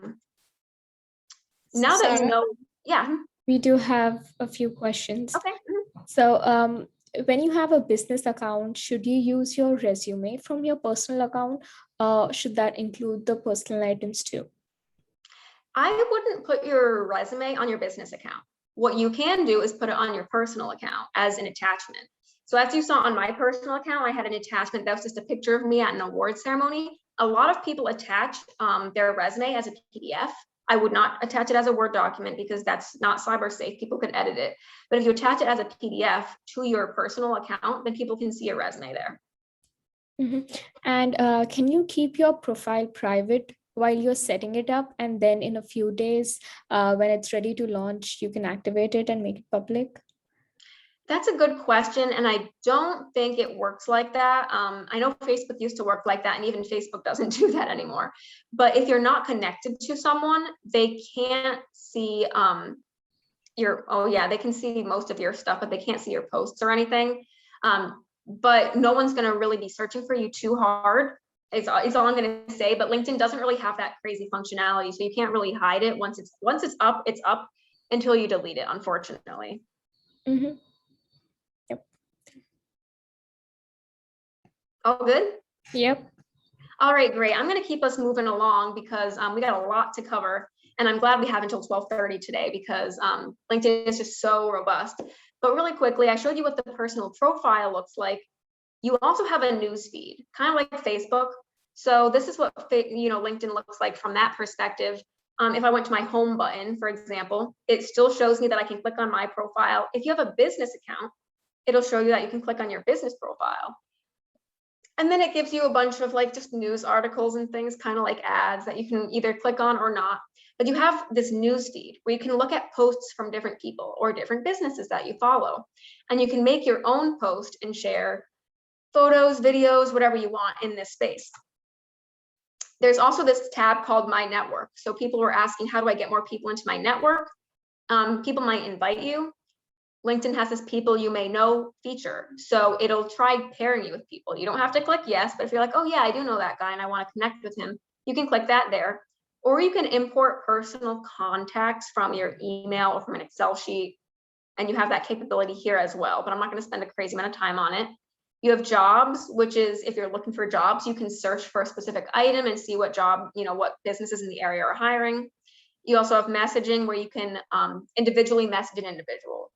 that you know, yeah. We do have a few questions. Okay. So when you have a business account, should you use your resume from your personal account, or should that include the personal items too? I wouldn't put your resume on your business account. What you can do is put it on your personal account as an attachment. So as you saw on my personal account, I had an attachment that was just a picture of me at an award ceremony. A lot of people attach their resume as a PDF. I would not attach it as a Word document because that's not cyber safe. People could edit it. But if you attach it as a PDF to your personal account, then people can see your resume there. Mm-hmm. And can you keep your profile private while you're setting it up, and then in a few days, when it's ready to launch, you can activate it and make it public? That's a good question, and I don't think it works like that. I know Facebook used to work like that, and even Facebook doesn't do that anymore. But if you're not connected to someone, they can't see they can see most of your stuff, but they can't see your posts or anything. But no one's going to really be searching for you too hard. Is all I'm going to say. But LinkedIn doesn't really have that crazy functionality, so you can't really hide it. Once it's up until you delete it, unfortunately. Mm-hmm. Yep. All good? Yep. All right, great. I'm going to keep us moving along because we got a lot to cover, and I'm glad we have until 12:30 today because LinkedIn is just so robust. But really quickly, I showed you what the personal profile looks like. You also have a news feed, kind of like Facebook. So this is what LinkedIn looks like from that perspective. If I went to my home button, for example, it still shows me that I can click on my profile. If you have a business account, it'll show you that you can click on your business profile. And then it gives you a bunch of like just news articles and things, kind of like ads that you can either click on or not. But you have this news feed where you can look at posts from different people or different businesses that you follow. And you can make your own post and share photos, videos, whatever you want in this space. There's also this tab called My Network. So people were asking, how do I get more people into my network? People might invite you. LinkedIn has this people you may know feature. So it'll try pairing you with people. You don't have to click yes, but if you're like, oh yeah, I do know that guy and I want to connect with him, you can click that there. Or you can import personal contacts from your email or from an Excel sheet. And you have that capability here as well, but I'm not going to spend a crazy amount of time on it. You have jobs, which is if you're looking for jobs, you can search for a specific item and see what job, what businesses in the area are hiring. You also have messaging where you can individually message an individual,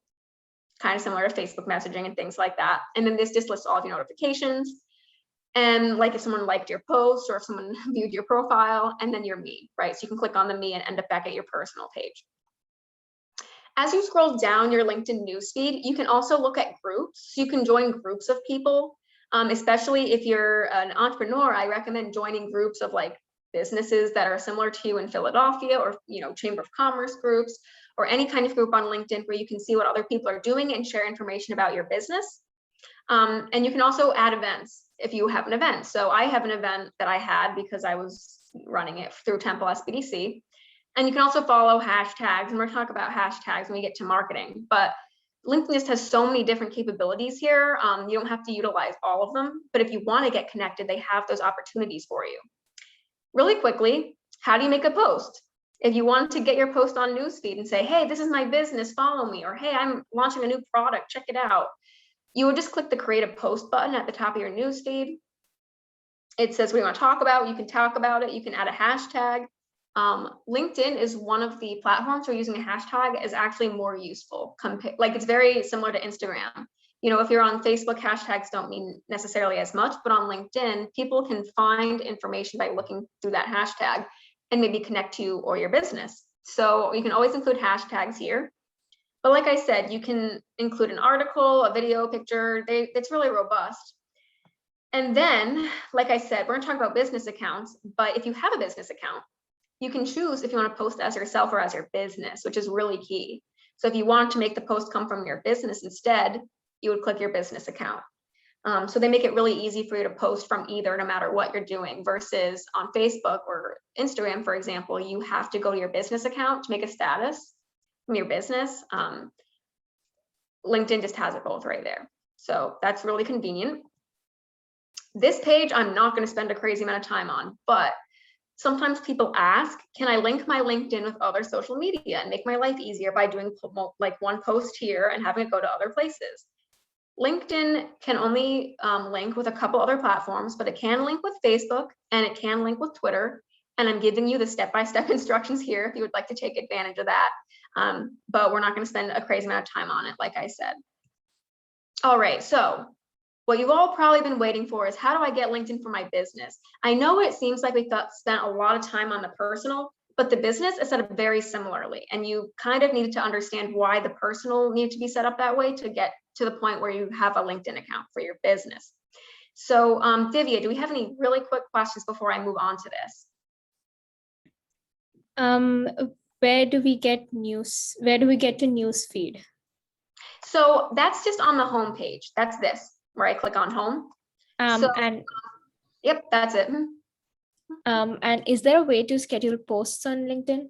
kind of similar to Facebook messaging and things like that. And then this just lists all of your notifications. And like if someone liked your post or if someone viewed your profile, and then your me, right? So you can click on the me and end up back at your personal page. As you scroll down your LinkedIn newsfeed, you can also look at groups. You can join groups of people, especially if you're an entrepreneur. I recommend joining groups of like businesses that are similar to you in Philadelphia, or Chamber of Commerce groups, or any kind of group on LinkedIn where you can see what other people are doing and share information about your business. And you can also add events if you have an event. So I have an event that I had because I was running it through Temple SBDC. And you can also follow hashtags, and we're going to talk about hashtags when we get to marketing. But LinkedIn just has so many different capabilities here. You don't have to utilize all of them, but if you want to get connected, they have those opportunities for you. Really quickly, how do you make a post? If you want to get your post on newsfeed and say, hey, this is my business, follow me, or hey, I'm launching a new product, check it out. You would just click the create a post button at the top of your newsfeed. It says what you want to talk about. You can talk about it. You can add a hashtag. LinkedIn is one of the platforms where using a hashtag is actually more useful. Like it's very similar to Instagram. If you're on Facebook, hashtags don't mean necessarily as much, but on LinkedIn, people can find information by looking through that hashtag and maybe connect to you or your business. So you can always include hashtags here. But like I said, you can include an article, a video, picture. It's really robust. And then, like I said, we're going to talk about business accounts. But if you have a business account, you can choose if you want to post as yourself or as your business, which is really key. So if you want to make the post come from your business instead, you would click your business account. So they make it really easy for you to post from either, no matter what you're doing, versus on Facebook or Instagram, for example, you have to go to your business account to make a status from your business. LinkedIn just has it both right there. So that's really convenient. This page, I'm not going to spend a crazy amount of time on, but sometimes people ask, can I link my LinkedIn with other social media and make my life easier by doing like one post here and having it go to other places? LinkedIn can only link with a couple other platforms, but it can link with Facebook and it can link with Twitter. And I'm giving you the step-by-step instructions here if you would like to take advantage of that. But we're not going to spend a crazy amount of time on it, like I said. All right, so what you've all probably been waiting for is, how do I get LinkedIn for my business? I know it seems like we spent a lot of time on the personal, but the business is set up very similarly. And you kind of needed to understand why the personal needed to be set up that way to get to the point where you have a LinkedIn account for your business. So Divya, do we have any really quick questions before I move on to this? Where do we get news? Where do we get to news feed? So that's just on the home page. That's this, where I click on home. Yep, that's it. And is there a way to schedule posts on LinkedIn?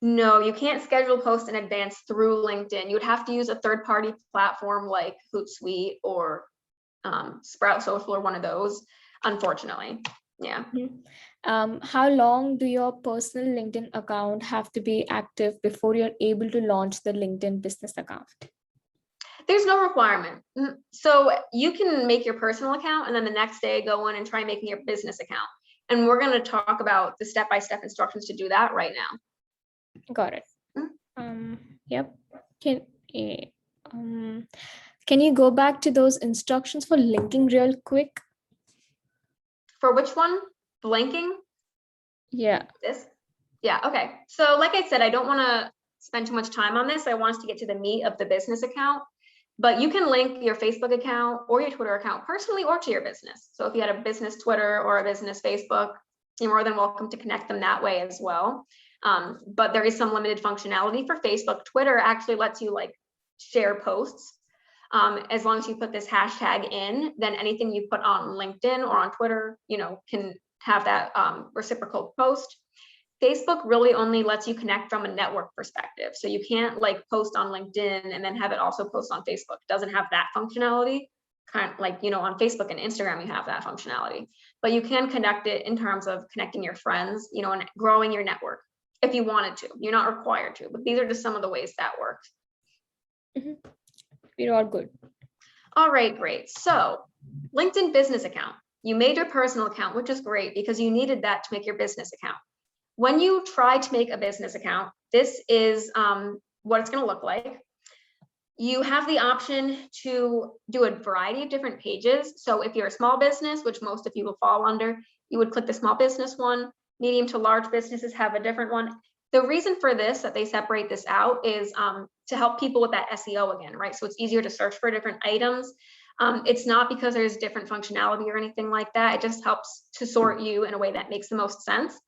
No, you can't schedule posts in advance through LinkedIn. You would have to use a third-party platform like Hootsuite or Sprout Social or one of those, unfortunately. Yeah. How long do your personal LinkedIn account have to be active before you're able to launch the LinkedIn business account? There's no requirement. So you can make your personal account and then the next day go in and try making your business account. And we're going to talk about the step-by-step instructions to do that right now. Got it. Yep. Can you go back to those instructions for linking real quick? For which one? The linking? Yeah. This? Yeah, okay. So like I said, I don't want to spend too much time on this. I want us to get to the meat of the business account. But you can link your Facebook account or your Twitter account personally or to your business. So if you had a business Twitter or a business Facebook, you're more than welcome to connect them that way as well. But there is some limited functionality for Facebook. Twitter actually lets you like share posts. As long as you put this hashtag in, then anything you put on LinkedIn or on Twitter, can have that reciprocal post. Facebook really only lets you connect from a network perspective. So you can't like post on LinkedIn and then have it also post on Facebook. It doesn't have that functionality. Kind of like, on Facebook and Instagram, you have that functionality, but you can connect it in terms of connecting your friends, and growing your network if you wanted to. You're not required to, but these are just some of the ways that works. We're all good. All right, great. So LinkedIn business account, you made your personal account, which is great because you needed that to make your business account. When you try to make a business account, this is what it's going to look like. You have the option to do a variety of different pages. So if you're a small business, which most of you will fall under, you would click the small business one. Medium to large businesses have a different one. The reason for this, that they separate this out, is to help people with that SEO again, right? So it's easier to search for different items. It's not because there's different functionality or anything like that. It just helps to sort you in a way that makes the most sense.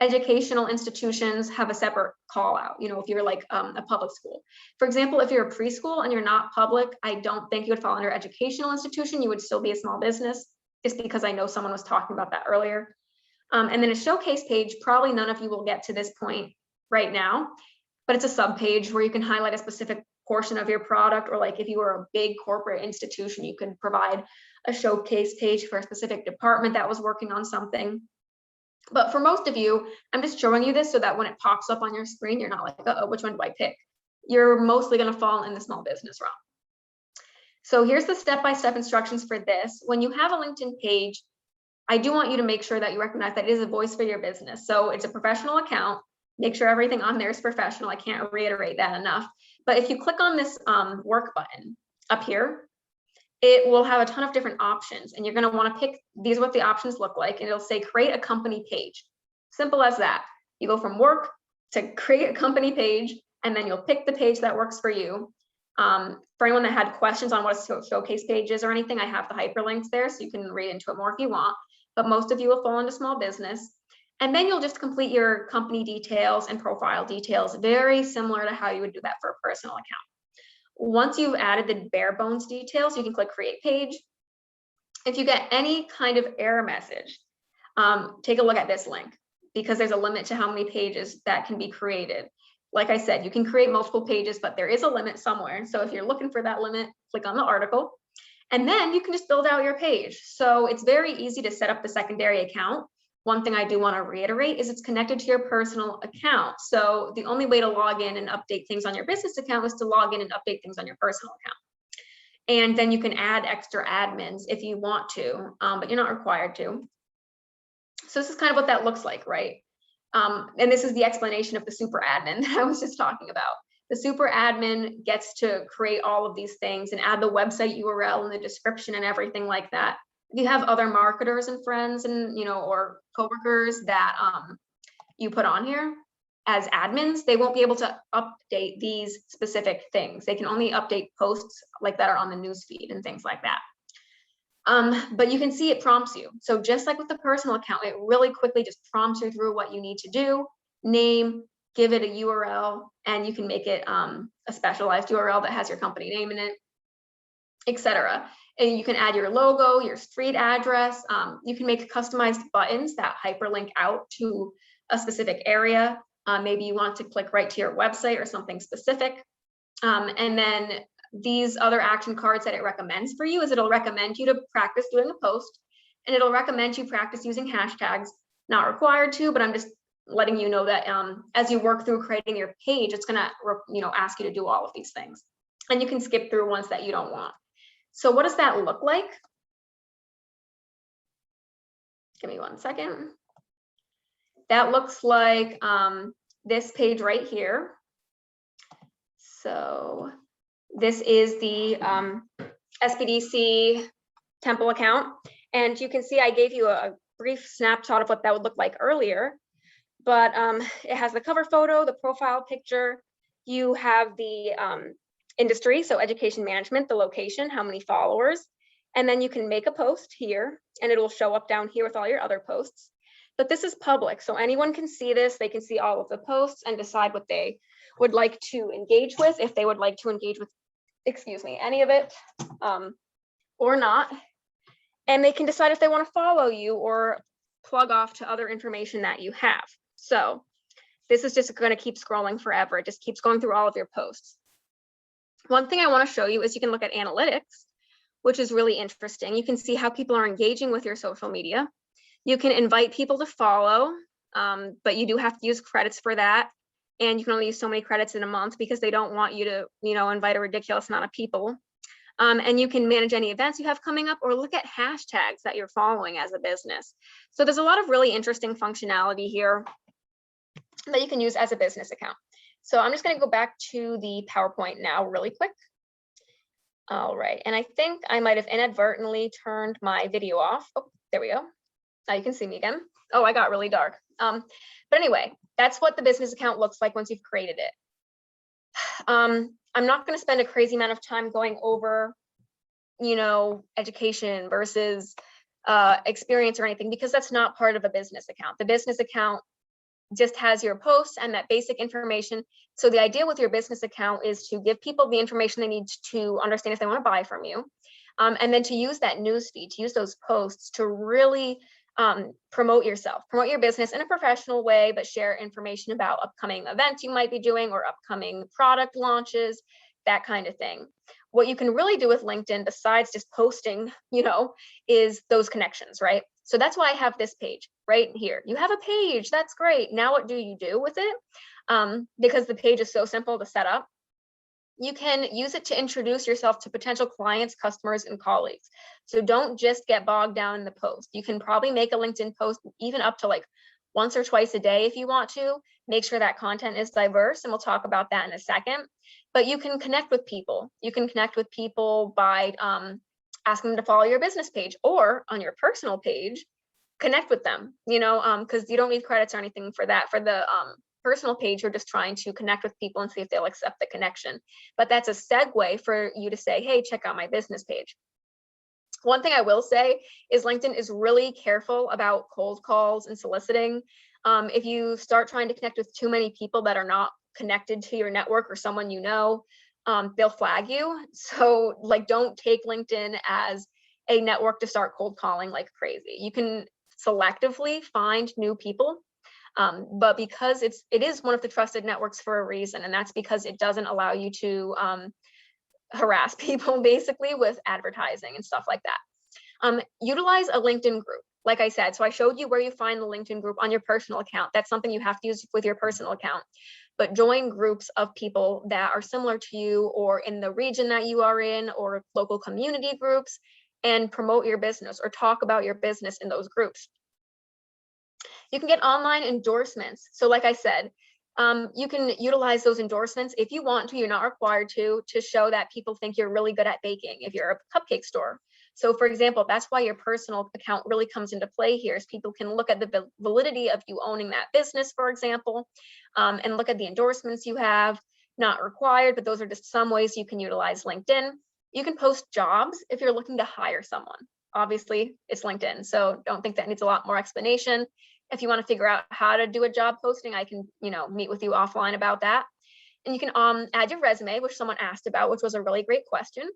Educational institutions have a separate call out, if you're like a public school. For example, if you're a preschool and you're not public, I don't think you would fall under educational institution. You would still be a small business, just because I know someone was talking about that earlier. And then a showcase page, probably none of you will get to this point right now, but it's a sub page where you can highlight a specific portion of your product, or like if you were a big corporate institution, you can provide a showcase page for a specific department that was working on something. But for most of you, I'm just showing you this so that when it pops up on your screen, you're not like, uh-oh, which one do I pick? You're mostly going to fall in the small business realm. So here's the step-by-step instructions for this. When you have a LinkedIn page, I do want you to make sure that you recognize that it is a voice for your business. So it's a professional account. Make sure everything on there is professional. I can't reiterate that enough. But if you click on this work button up here, it will have a ton of different options, and you're going to want to pick these, what the options look like, and it'll say create a company page. Simple as that. You go from work to create a company page, and then you'll pick the page that works for you. For anyone that had questions on what a showcase page is or anything, I have the hyperlinks there, so you can read into it more if you want, but most of you will fall into small business. And then you'll just complete your company details and profile details, very similar to how you would do that for a personal account. Once you've added the bare bones details, you can click create page. If you get any kind of error message, take a look at this link, because there's a limit to how many pages that can be created. Like I said, you can create multiple pages, but there is a limit somewhere. So if you're looking for that limit, click on the article, and then you can just build out your page. So it's very easy to set up the secondary account. One thing I do want to reiterate is it's connected to your personal account. So the only way to log in and update things on your business account is to log in and update things on your personal account. And then you can add extra admins if you want to, but you're not required to. So this is kind of what that looks like, right? And this is the explanation of the super admin that I was just talking about. The super admin gets to create all of these things and add the website URL in the description and everything like that. If you have other marketers and friends and, or coworkers that you put on here as admins, they won't be able to update these specific things. They can only update posts like that are on the newsfeed and things like that. But you can see it prompts you. So just like with the personal account, it really quickly just prompts you through what you need to do, name, give it a URL, and you can make it a specialized URL that has your company name in it, etc. And you can add your logo, your street address. You can make customized buttons that hyperlink out to a specific area. Maybe you want to click right to your website or something specific. And then these other action cards that it recommends for you is it'll recommend you to practice doing a post, and it'll recommend you practice using hashtags. Not required to, but I'm just letting you know that as you work through creating your page, it's gonna ask you to do all of these things, and you can skip through ones that you don't want. So what does that look like? Give me 1 second. That looks like this page right here. So this is the SBDC Temple account. And you can see I gave you a brief snapshot of what that would look like earlier, but it has the cover photo, the profile picture. You have the industry, so education management, the location, how many followers, and then you can make a post here and it will show up down here with all your other posts. But this is public, so anyone can see this. They can see all of the posts and decide what they would like to engage with, if they would like to engage with, any of it or not. And they can decide if they want to follow you or plug off to other information that you have. So this is just going to keep scrolling forever. It just keeps going through all of your posts. One thing I want to show you is you can look at analytics, which is really interesting. You can see how people are engaging with your social media. You can invite people to follow, but you do have to use credits for that. And you can only use so many credits in a month because they don't want you to, invite a ridiculous amount of people. And you can manage any events you have coming up or look at hashtags that you're following as a business. So there's a lot of really interesting functionality here that you can use as a business account. So I'm just going to go back to the PowerPoint now really quick. All right, and I think I might have inadvertently turned my video off. Oh, there we go. Now you can see me again. Oh, I got really dark. But anyway, that's what the business account looks like once you've created it. I'm not going to spend a crazy amount of time going over, education versus experience or anything, because that's not part of a business account. The business account just has your posts and that basic information. So the idea with your business account is to give people the information they need to understand if they want to buy from you. And then to use that newsfeed, to use those posts to really promote yourself, promote your business in a professional way, but share information about upcoming events you might be doing or upcoming product launches, that kind of thing. What you can really do with LinkedIn, besides just posting, is those connections, right? So that's why I have this page right here. You have a page, that's great. Now what do you do with it? Because the page is so simple to set up. You can use it to introduce yourself to potential clients, customers, and colleagues. So don't just get bogged down in the post. You can probably make a LinkedIn post even up to like once or twice a day if you want to. Make sure that content is diverse, and we'll talk about that in a second. But you can connect with people. You can connect with people by asking them to follow your business page, or on your personal page, connect with them, because you don't need credits or anything for that. For the personal page, you're just trying to connect with people and see if they'll accept the connection. But that's a segue for you to say, hey, check out my business page. One thing I will say is LinkedIn is really careful about cold calls and soliciting. If you start trying to connect with too many people that are not connected to your network or someone you know, they'll flag you. So like, don't take LinkedIn as a network to start cold calling like crazy. You can selectively find new people, but because it is one of the trusted networks for a reason, and that's because it doesn't allow you to harass people basically with advertising and stuff like that. Utilize a LinkedIn group. Like I said, so I showed you where you find the LinkedIn group on your personal account. That's something you have to use with your personal account. But join groups of people that are similar to you or in the region that you are in, or local community groups, and promote your business or talk about your business in those groups. You can get online endorsements. So like I said, you can utilize those endorsements if you want to. You're not required to show that people think you're really good at baking if you're a cupcake store. So for example, that's why your personal account really comes into play here, is people can look at the validity of you owning that business, for example, and look at the endorsements you have. Not required, but those are just some ways you can utilize LinkedIn. You can post jobs if you're looking to hire someone. Obviously, it's LinkedIn, so don't think that needs a lot more explanation. If you want to figure out how to do a job posting, I can, meet with you offline about that. And you can add your resume, which someone asked about, which was a really great question,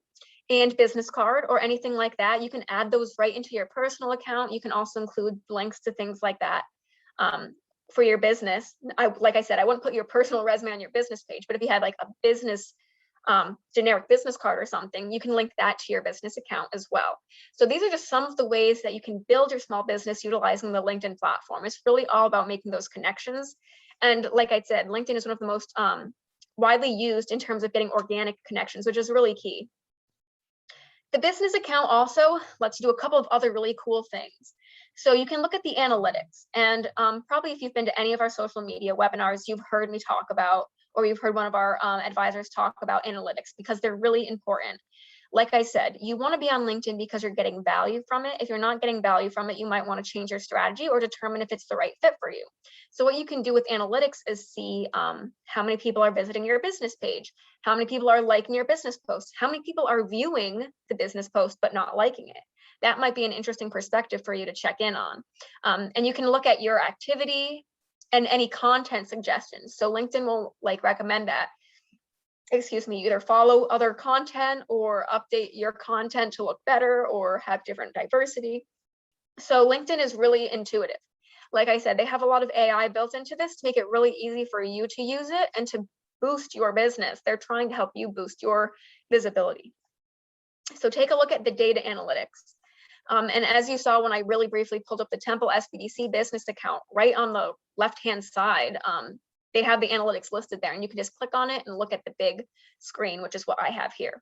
and business card or anything like that. You can add those right into your personal account. You can also include links to things like that for your business. Like I said, I wouldn't put your personal resume on your business page, but if you had like a business generic business card or something, you can link that to your business account as well. So these are just some of the ways that you can build your small business utilizing the LinkedIn platform. It's really all about making those connections. And like I said, LinkedIn is one of the most widely used in terms of getting organic connections, which is really key. The business account also lets you do a couple of other really cool things. So you can look at the analytics, and probably if you've been to any of our social media webinars, you've heard me talk about, or you've heard one of our advisors talk about analytics, because they're really important. Like I said, you want to be on LinkedIn because you're getting value from it. If you're not getting value from it, you might want to change your strategy or determine if it's the right fit for you. So what you can do with analytics is see how many people are visiting your business page, how many people are liking your business post, how many people are viewing the business post but not liking it. That might be an interesting perspective for you to check in on. And you can look at your activity and any content suggestions. So LinkedIn will recommend that, either follow other content or update your content to look better or have different diversity. So LinkedIn is really intuitive. Like I said, they have a lot of AI built into this to make it really easy for you to use it and to boost your business. They're trying to help you boost your visibility. So take a look at the data analytics. And as you saw when I really briefly pulled up the Temple SBDC business account, right on the left-hand side, they have the analytics listed there, and you can just click on it and look at the big screen, which is what I have here.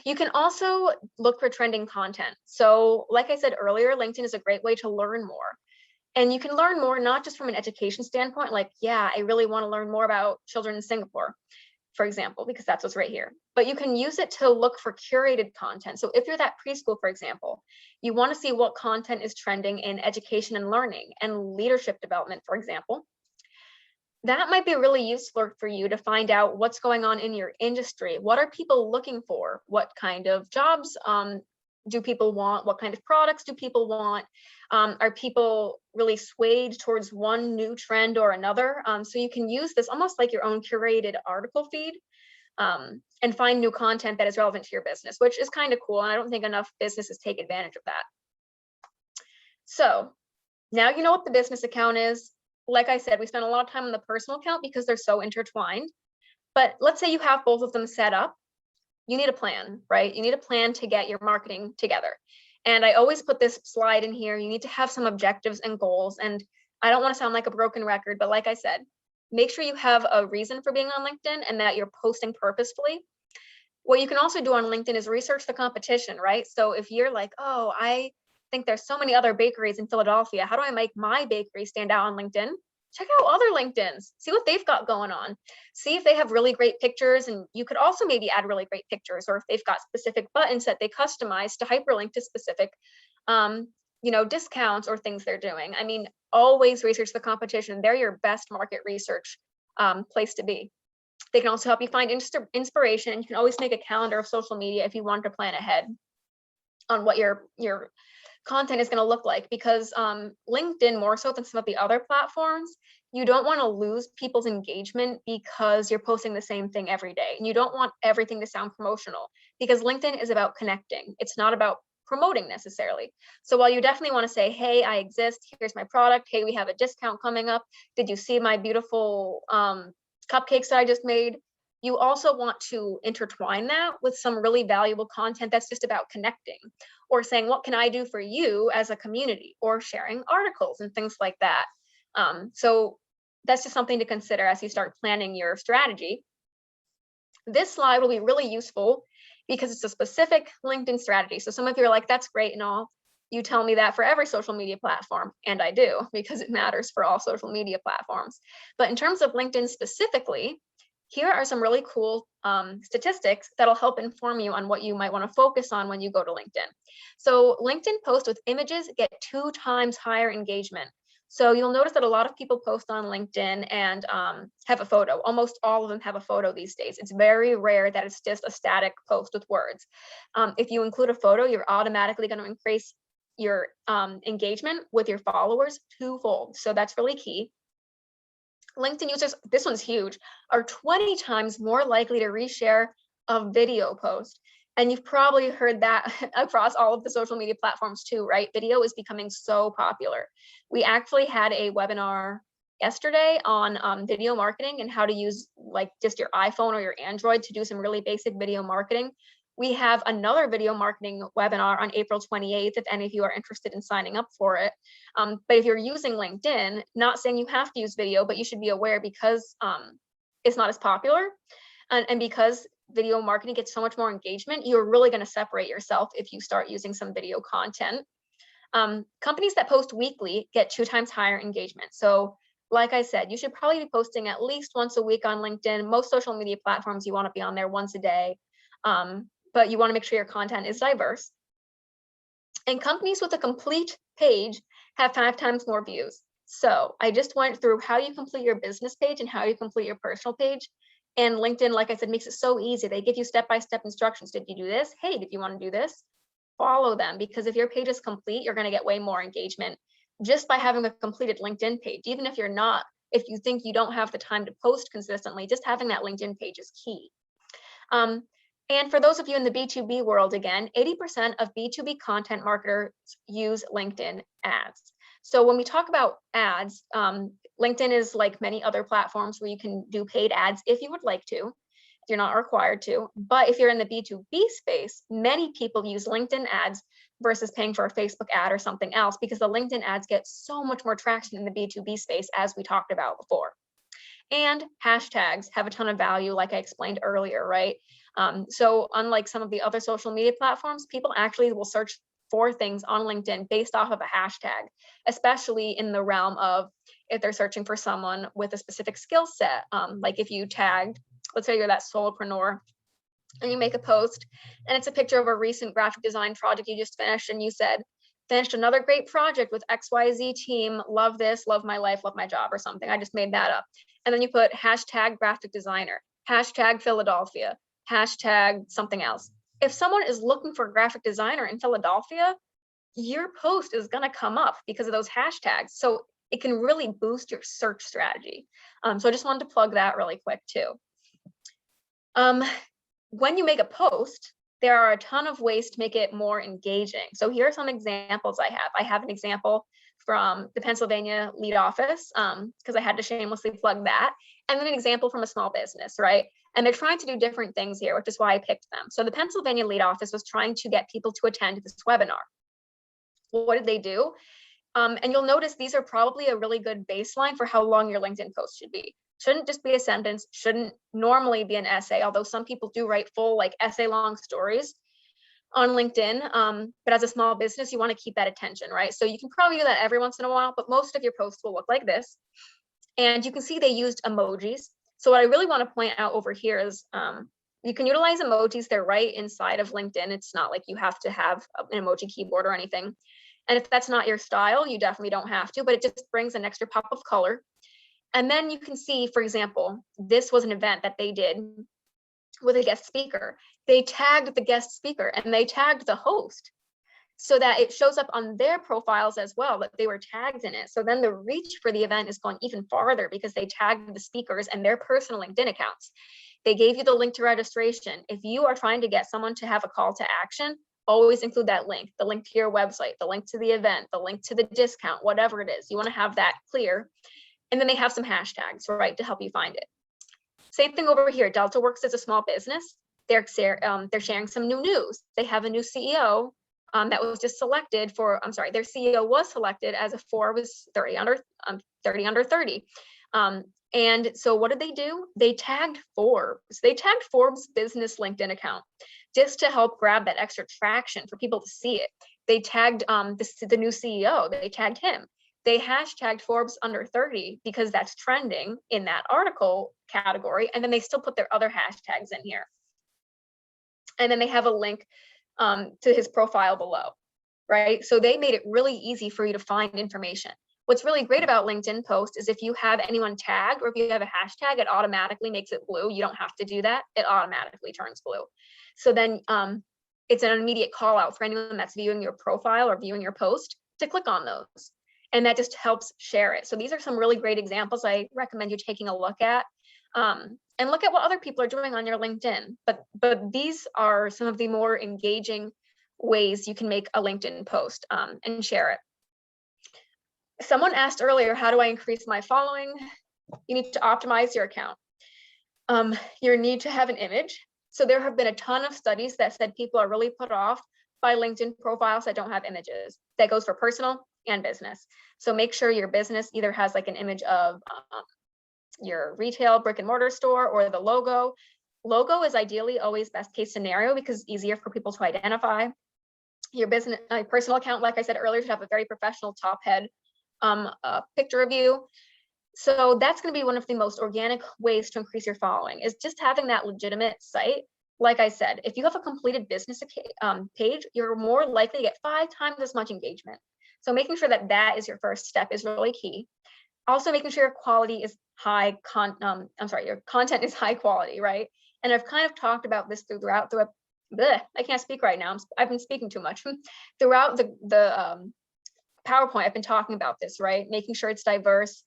You can also look for trending content. So like I said earlier, LinkedIn is a great way to learn more. And you can learn more, not just from an education standpoint, like, yeah, I really want to learn more about children in Singapore, for example, because that's what's right here. But you can use it to look for curated content. So if you're that preschool, for example, you want to see what content is trending in education and learning and leadership development, for example. That might be really useful for you to find out what's going on in your industry. What are people looking for? What kind of jobs do people want? What kind of products do people want? Are people really swayed towards one new trend or another? So you can use this almost like your own curated article feed and find new content that is relevant to your business, which is kind of cool. And I don't think enough businesses take advantage of that. So now you know what the business account is. Like I said, we spent a lot of time on the personal account because they're so intertwined. But let's say you have both of them set up. You need a plan, right? You need a plan to get your marketing together. And I always put this slide in here. You need to have some objectives and goals. And I don't want to sound like a broken record, but like I said, make sure you have a reason for being on LinkedIn and that you're posting purposefully. What you can also do on LinkedIn is research the competition, right? So if you're like, oh, I think there's so many other bakeries in Philadelphia, how do I make my bakery stand out on LinkedIn? Check out other LinkedIns, see what they've got going on, see if they have really great pictures, and you could also maybe add really great pictures, or if they've got specific buttons that they customize to hyperlink to specific discounts or things they're doing. I mean, always research the competition. They're your best market research place to be. They can also help you find inspiration. You can always make a calendar of social media if you want to plan ahead on what your content is going to look like, because LinkedIn, more so than some of the other platforms, you don't want to lose people's engagement because you're posting the same thing every day. And you don't want everything to sound promotional, because LinkedIn is about connecting. It's not about promoting necessarily. So while you definitely want to say, hey, I exist, here's my product, hey, we have a discount coming up, did you see my beautiful cupcakes that I just made? You also want to intertwine that with some really valuable content that's just about connecting, or saying, what can I do for you as a community, or sharing articles and things like that. So that's just something to consider as you start planning your strategy. This slide will be really useful because it's a specific LinkedIn strategy. So some of you are like, that's great and all. You tell me that for every social media platform, and I do, because it matters for all social media platforms. But in terms of LinkedIn specifically, here are some really cool statistics that'll help inform you on what you might want to focus on when you go to LinkedIn. So LinkedIn posts with images get 2 times higher engagement. So you'll notice that a lot of people post on LinkedIn and have a photo. Almost all of them have a photo these days. It's very rare that it's just a static post with words. If you include a photo, you're automatically going to increase your engagement with your followers 2-fold. So that's really key. LinkedIn users, this one's huge, are 20 times more likely to reshare a video post. And you've probably heard that across all of the social media platforms too, right? Video is becoming so popular. We actually had a webinar yesterday on video marketing and how to use like just your iPhone or your Android to do some really basic video marketing. We have another video marketing webinar on April 28th, if any of you are interested in signing up for it. But if you're using LinkedIn, not saying you have to use video, but you should be aware, because it's not as popular, and because video marketing gets so much more engagement, you're really going to separate yourself if you start using some video content. Companies that post weekly get 2 times higher engagement. So like I said, you should probably be posting at least once a week on LinkedIn. Most social media platforms, you want to be on there once a day. But you want to make sure your content is diverse. And companies with a complete page have 5 times more views. So I just went through how you complete your business page and how you complete your personal page. And LinkedIn, like I said, makes it so easy. They give you step-by-step instructions. Did you do this? Hey, did you want to do this? Follow them, because if your page is complete, you're going to get way more engagement just by having a completed LinkedIn page. Even if if you think you don't have the time to post consistently, just having that LinkedIn page is key. And for those of you in the B2B world, again, 80% of B2B content marketers use LinkedIn ads. So when we talk about ads, LinkedIn is like many other platforms where you can do paid ads if you would like to. You're not required to. But if you're in the B2B space, many people use LinkedIn ads versus paying for a Facebook ad or something else, because the LinkedIn ads get so much more traction in the B2B space, as we talked about before. And hashtags have a ton of value, like I explained earlier, right? So unlike some of the other social media platforms, people actually will search for things on LinkedIn based off of a hashtag, especially in the realm of if they're searching for someone with a specific skill set. Like if you tagged, let's say you're that solopreneur and you make a post and it's a picture of a recent graphic design project you just finished, and you said, finished another great project with XYZ team, love this, love my life, love my job, or something. I just made that up. And then you put hashtag graphic designer, hashtag Philadelphia, hashtag something else. If someone is looking for a graphic designer in Philadelphia, your post is going to come up because of those hashtags. So it can really boost your search strategy. So I just wanted to plug that really quick too. When you make a post, there are a ton of ways to make it more engaging. So here are some examples I have. I have an example from the Pennsylvania Lead Office, because I had to shamelessly plug that. And then an example from a small business, right? And they're trying to do different things here, which is why I picked them. So the Pennsylvania Lead Office was trying to get people to attend this webinar. What did they do? And you'll notice these are probably a really good baseline for how long your LinkedIn post should be. Shouldn't just be a sentence, shouldn't normally be an essay, although some people do write full like essay long stories on LinkedIn. But as a small business, you want to keep that attention, right? So you can probably do that every once in a while, but most of your posts will look like this. And you can see they used emojis. So what I really want to point out over here is you can utilize emojis. They're right inside of LinkedIn. It's not like you have to have an emoji keyboard or anything. And if that's not your style, you definitely don't have to, but it just brings an extra pop of color. And then you can see, for example, this was an event that they did with a guest speaker. They tagged the guest speaker and they tagged the host so that it shows up on their profiles as well, that they were tagged in it. So then the reach for the event is going even farther because they tagged the speakers and their personal LinkedIn accounts. They gave you the link to registration. If you are trying to get someone to have a call to action, always include that link, the link to your website, the link to the event, the link to the discount, whatever it is. You want to have that clear. And then they have some hashtags, right, to help you find it. Same thing over here. Delta Works is a small business. They're sharing some new news. They have a new CEO that was just selected for, their CEO was selected as a Forbes 30 under 30. And so what did they do? They tagged Forbes. They tagged Forbes' business LinkedIn account just to help grab that extra traction for people to see it. They tagged the new CEO. They tagged him. They hashtagged Forbes under 30 because that's trending in that article category. And then they still put their other hashtags in here. And then they have a link to his profile below, right? So they made it really easy for you to find information. What's really great about LinkedIn posts is if you have anyone tagged or if you have a hashtag, it automatically makes it blue. You don't have to do that. It automatically turns blue. So then it's an immediate call out for anyone that's viewing your profile or viewing your post to click on those. And that just helps share it. So these are some really great examples I recommend you taking a look at. And look at what other people are doing on your LinkedIn. But these are some of the more engaging ways you can make a LinkedIn post and share it. Someone asked earlier, how do I increase my following? You need to optimize your account. You need to have an image. So there have been a ton of studies that said people are really put off by LinkedIn profiles that don't have images. That goes for personal and business. So make sure your business either has like an image of your retail brick and mortar store or the logo. Logo is ideally always best case scenario because it's easier for people to identify. Your business personal account, like I said earlier, should have a very professional top head picture of you. So that's going to be one of the most organic ways to increase your following, is just having that legitimate site. Like I said, if you have a completed business page, you're more likely to get 5 times as much engagement. So making sure that that is your first step is really key. Also making sure your quality is high, your content is high quality, right? And I've kind of talked about this throughout I can't speak right now. I've been speaking too much. Throughout the PowerPoint, I've been talking about this, right? Making sure it's diverse,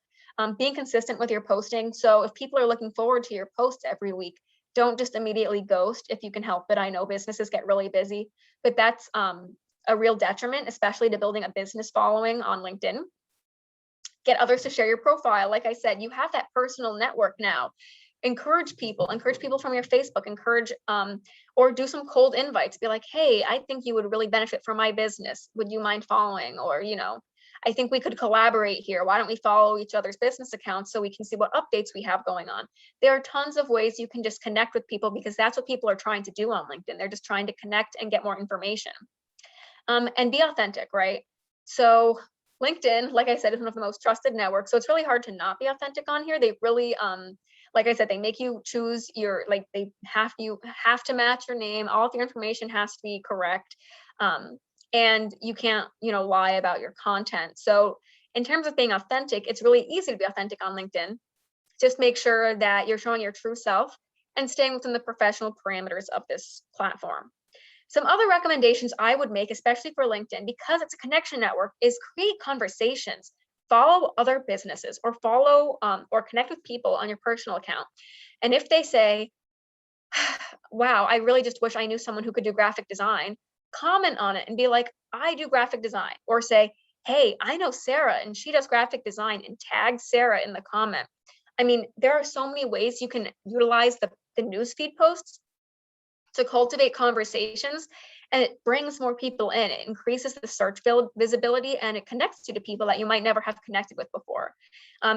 being consistent with your posting. So if people are looking forward to your posts every week, don't just immediately ghost if you can help it. I know businesses get really busy, but that's a real detriment, especially to building a business following on LinkedIn. Get others to share your profile. Like I said, you have that personal network now. Encourage people from your Facebook, or do some cold invites. Be like, hey, I think you would really benefit from my business. Would you mind following? Or, I think we could collaborate here. Why don't we follow each other's business accounts so we can see what updates we have going on? There are tons of ways you can just connect with people because that's what people are trying to do on LinkedIn. They're just trying to connect and get more information. And be authentic, right? So LinkedIn, like I said, is one of the most trusted networks. So it's really hard to not be authentic on here. They really, like I said, they make you choose you have to match your name. All of your information has to be correct. And you can't, lie about your content. So in terms of being authentic, it's really easy to be authentic on LinkedIn. Just make sure that you're showing your true self and staying within the professional parameters of this platform. Some other recommendations I would make, especially for LinkedIn, because it's a connection network, is create conversations. Follow other businesses or follow or connect with people on your personal account. And if they say, wow, I really just wish I knew someone who could do graphic design, comment on it and be like, I do graphic design. Or say, hey, I know Sarah and she does graphic design, and tag Sarah in the comment. I mean, there are so many ways you can utilize the newsfeed posts to cultivate conversations, and it brings more people in. It increases the search visibility, and it connects you to people that you might never have connected with before.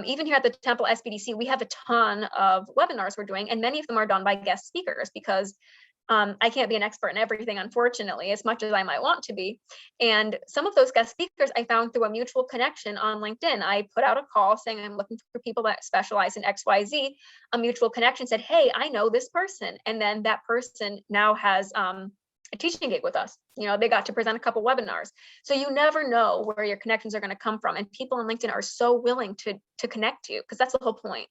Even here at the Temple SBDC, we have a ton of webinars we're doing, and many of them are done by guest speakers because I can't be an expert in everything, unfortunately, as much as I might want to be. And some of those guest speakers I found through a mutual connection on LinkedIn. I put out a call saying I'm looking for people that specialize in XYZ. A mutual connection said, hey, I know this person. And then that person now has a teaching gig with us. They got to present a couple webinars. So you never know where your connections are going to come from. And people on LinkedIn are so willing to connect to you, because that's the whole point.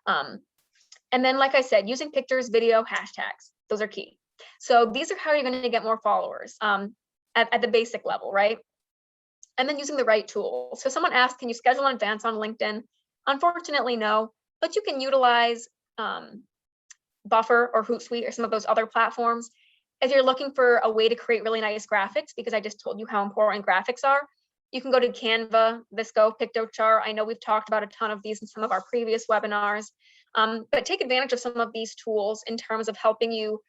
And then, like I said, using pictures, video, hashtags, those are key. So these are how you're going to get more followers at the basic level, right? And then using the right tools. So someone asked, can you schedule in advance on LinkedIn? Unfortunately, no, but you can utilize Buffer or Hootsuite or some of those other platforms. If you're looking for a way to create really nice graphics, because I just told you how important graphics are, you can go to Canva, Visco, Pictochart. I know we've talked about a ton of these in some of our previous webinars, but take advantage of some of these tools in terms of helping you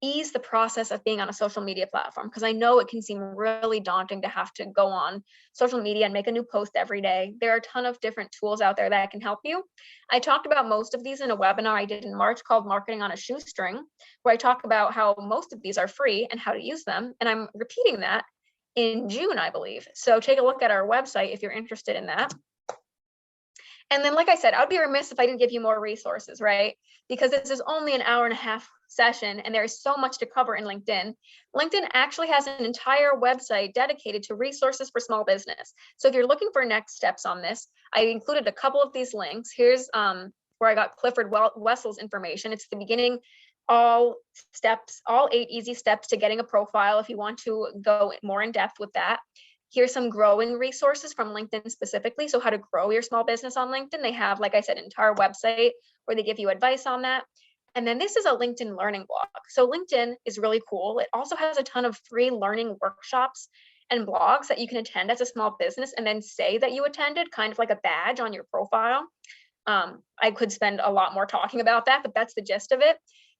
ease the process of being on a social media platform, because I know it can seem really daunting to have to go on social media and make a new post every day. There are a ton of different tools out there that can help you. I talked about most of these in a webinar I did in March called Marketing on a Shoestring, where I talk about how most of these are free and how to use them. And I'm repeating that in June, I believe. So take a look at our website if you're interested in that. And then, like I said, I would be remiss if I didn't give you more resources, right? Because this is only an hour and a half session and there is so much to cover in LinkedIn. LinkedIn actually has an entire website dedicated to resources for small business. So if you're looking for next steps on this, I included a couple of these links. Here's where I got Clifford Wessel's information. It's the beginning, all 8 easy steps to getting a profile if you want to go more in depth with that. Here's some growing resources from LinkedIn specifically. So how to grow your small business on LinkedIn. They have, like I said, an entire website where they give you advice on that. And then this is a LinkedIn learning blog. So LinkedIn is really cool. It also has a ton of free learning workshops and blogs that you can attend as a small business and then say that you attended, kind of like a badge on your profile. I could spend a lot more talking about that, but that's the gist of it.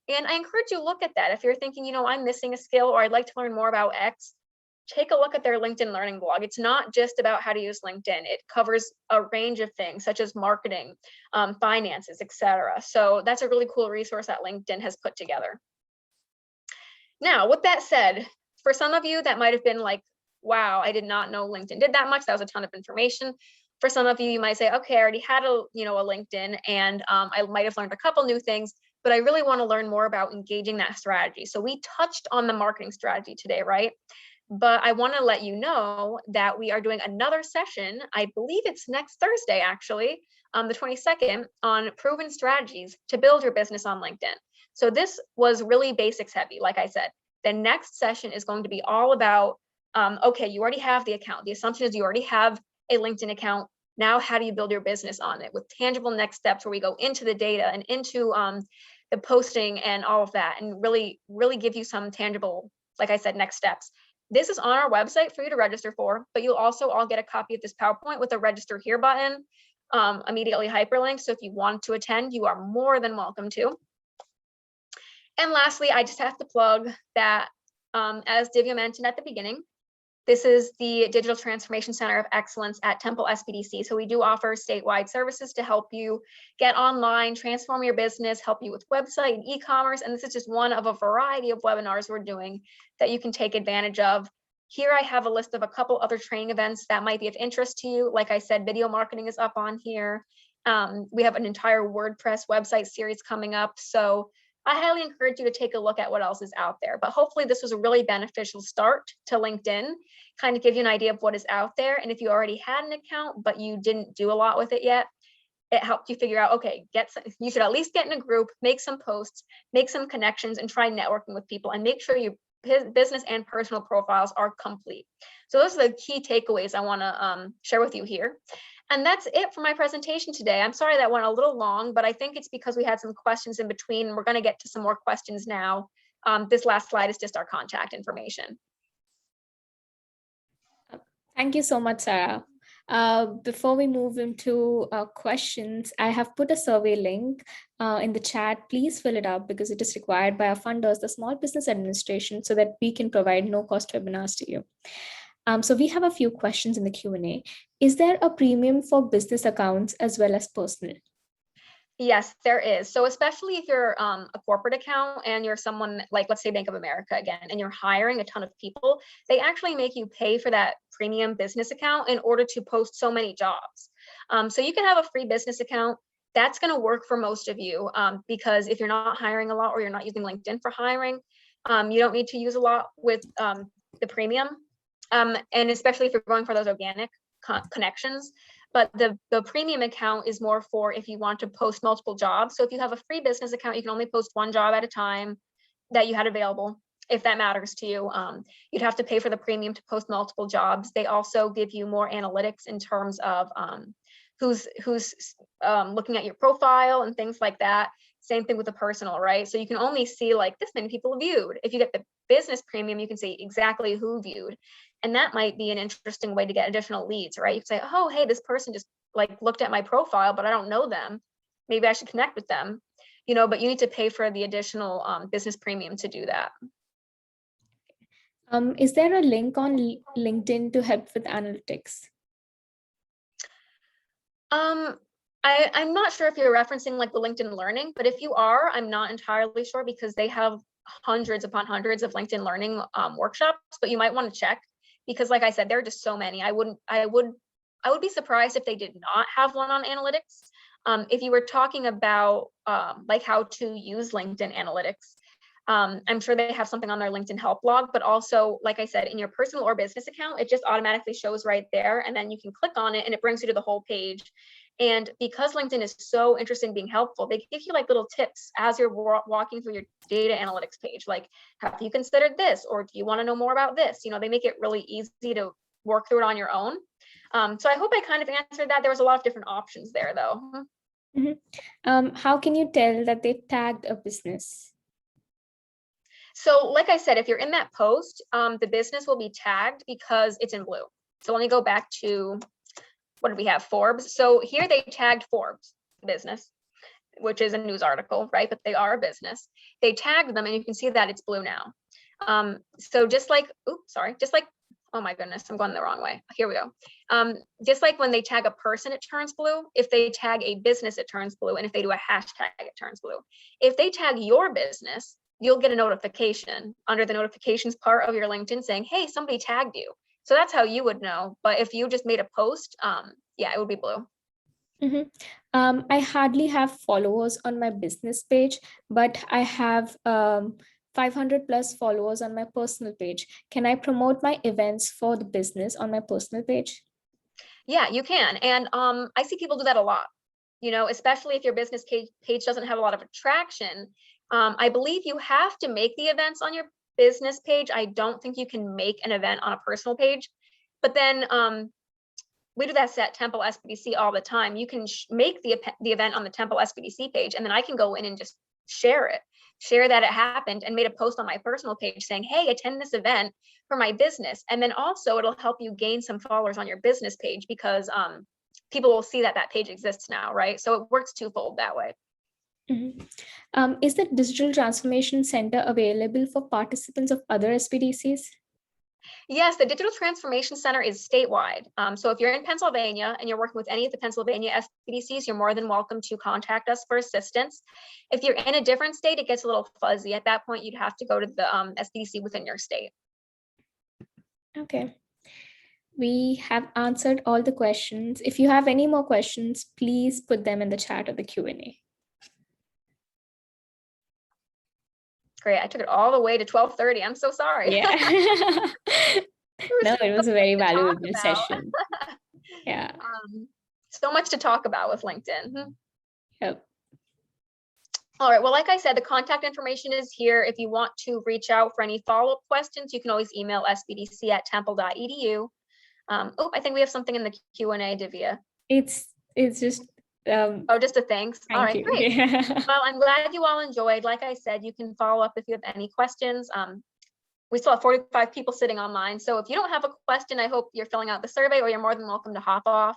And I encourage you to look at that. If you're thinking, I'm missing a skill or I'd like to learn more about X, take a look at their LinkedIn learning blog. It's not just about how to use LinkedIn. It covers a range of things such as marketing, finances, etc. So that's a really cool resource that LinkedIn has put together. Now, with that said, for some of you that might have been like, wow, I did not know LinkedIn did that much. That was a ton of information. For some of you, you might say, okay, I already had a LinkedIn and I might have learned a couple new things, but I really want to learn more about engaging that strategy. So we touched on the marketing strategy today, right? But I want to let you know that we are doing another session. I believe it's next Thursday, actually, the 22nd, on proven strategies to build your business on LinkedIn. So this was really basics heavy, like I said. The next session is going to be all about, okay, you already have the account. The assumption is you already have a LinkedIn account. Now, how do you build your business on it with tangible next steps where we go into the data and into the posting and all of that, and really, really give you some tangible, like I said, next steps. This is on our website for you to register for, but you'll also all get a copy of this PowerPoint with a register here button, immediately hyperlinked. So if you want to attend, you are more than welcome to. And lastly, I just have to plug that, as Divya mentioned at the beginning, this is the Digital Transformation Center of Excellence at Temple SBDC. So we do offer statewide services to help you get online, transform your business, help you with website and e-commerce. And this is just one of a variety of webinars we're doing that you can take advantage of. Here I have a list of a couple other training events that might be of interest to you. Like I said, video marketing is up on here. We have an entire WordPress website series coming up. So I highly encourage you to take a look at what else is out there. But hopefully this was a really beneficial start to LinkedIn, kind of give you an idea of what is out there. And if you already had an account, but you didn't do a lot with it yet, it helped you figure out, okay, you should at least get in a group, make some posts, make some connections, and try networking with people, and make sure your business and personal profiles are complete. So those are the key takeaways I want to share with you here. And that's it for my presentation today. I'm sorry that went a little long, but I think it's because we had some questions in between. We're going to get to some more questions now. This last slide is just our contact information. Thank you so much, Sarah. Before we move into questions, I have put a survey link in the chat. Please fill it up because it is required by our funders, the Small Business Administration, so that we can provide no-cost webinars to you. So we have a few questions in the Q&A. Is there a premium for business accounts as well as personal? Yes, there is. So especially if you're a corporate account and you're someone like, let's say Bank of America again, and you're hiring a ton of people, they actually make you pay for that premium business account in order to post so many jobs. So you can have a free business account. That's going to work for most of you because if you're not hiring a lot or you're not using LinkedIn for hiring, You don't need to use a lot with the premium, and especially if you're going for those organic connections. But the premium account is more for if you want to post multiple jobs. So if you have a free business account, you can only post one job at a time that you had available. If that matters to you, you'd have to pay for the premium to post multiple jobs. They also give you more analytics in terms of who's looking at your profile and things like that. Same thing with the personal, right? So you can only see like this many people viewed. If you get the business premium, you can see exactly who viewed. And that might be an interesting way to get additional leads, right? You can say, oh, hey, this person just like looked at my profile, but I don't know them. Maybe I should connect with them, you know, but you need to pay for the additional business premium to do that. Is there a link on LinkedIn to help with analytics? I'm not sure if you're referencing like the LinkedIn Learning, but if you are, I'm not entirely sure because they have hundreds upon hundreds of LinkedIn Learning workshops, but you might want to check because like I said, there are just so many. I would be surprised if they did not have one on analytics. If you were talking about like how to use LinkedIn analytics, I'm sure they have something on their LinkedIn help blog, but also, like I said, in your personal or business account, it just automatically shows right there. And then you can click on it and it brings you to the whole page. And because LinkedIn is so interested in being helpful, they give you like little tips as you're walking through your data analytics page, like, have you considered this? Or do you want to know more about this? You know, they make it really easy to work through it on your own. So I hope I kind of answered that. There was a lot of different options there though. Mm-hmm. How can you tell that they tagged a business? So like I said, if you're in that post, the business will be tagged because it's in blue. So let me go back to, what did we have, Forbes? So here they tagged Forbes business, which is a news article, right? But they are a business. They tagged them and you can see that it's blue now. So just like, oh my goodness, I'm going the wrong way. Here we go. Just like when they tag a person, it turns blue. If they tag a business, it turns blue. And if they do a hashtag, it turns blue. If they tag your business, you'll get a notification under the notifications part of your LinkedIn saying, hey, somebody tagged you. So that's how you would know. But if you just made a post, yeah, it would be blue. Mm-hmm. I hardly have followers on my business page, but I have 500 plus followers on my personal page. Can I promote my events for the business on my personal page? Yeah, you can. And I see people do that a lot, you know, especially if your business page doesn't have a lot of attraction. I believe you have to make the events on your business page. I don't think you can make an event on a personal page, but then we do that at Temple SBDC all the time. You can make the event on the Temple SBDC page, and then I can go in and just share that it happened and made a post on my personal page saying, hey, attend this event for my business. And then also it'll help you gain some followers on your business page because people will see that that page exists now, right? So it works twofold that way. Mm-hmm. Is the Digital Transformation Center available for participants of other SBDCs? Yes, the Digital Transformation Center is statewide. So if you're in Pennsylvania and you're working with any of the Pennsylvania SBDCs, you're more than welcome to contact us for assistance. If you're in a different state, it gets a little fuzzy. At that point, you'd have to go to the SBDC within your state. Okay. We have answered all the questions. If you have any more questions, please put them in the chat or the Q&A. Great. I took it all the way to 12:30. I'm so sorry. Yeah. No, it was a very valuable session. Yeah. So much to talk about with LinkedIn. Yep. All right. Well, like I said, the contact information is here. If you want to reach out for any follow-up questions, you can always email sbdc@temple.edu. Oh, I think we have something in the Q&A, Divya. It's just oh, just a thanks. All right, you. Great. Yeah. Well, I'm glad you all enjoyed. Like I said, you can follow up if you have any questions. We still have 45 people sitting online. So if you don't have a question, I hope you're filling out the survey or you're more than welcome to hop off.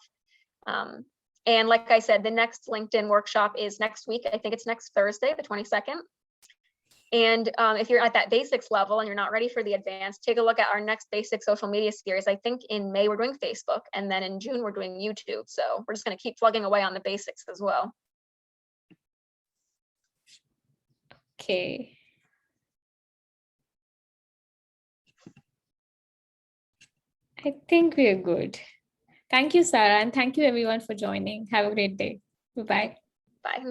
And like I said, the next LinkedIn workshop is next week. I think it's next Thursday, the 22nd. And if you're at that basics level and you're not ready for the advanced, take a look at our next basic social media series. I think in May, we're doing Facebook, and then in June, we're doing YouTube. So we're just going to keep plugging away on the basics as well. Okay. I think we're good. Thank you, Sarah, and thank you everyone for joining. Have a great day. Bye-bye. Bye.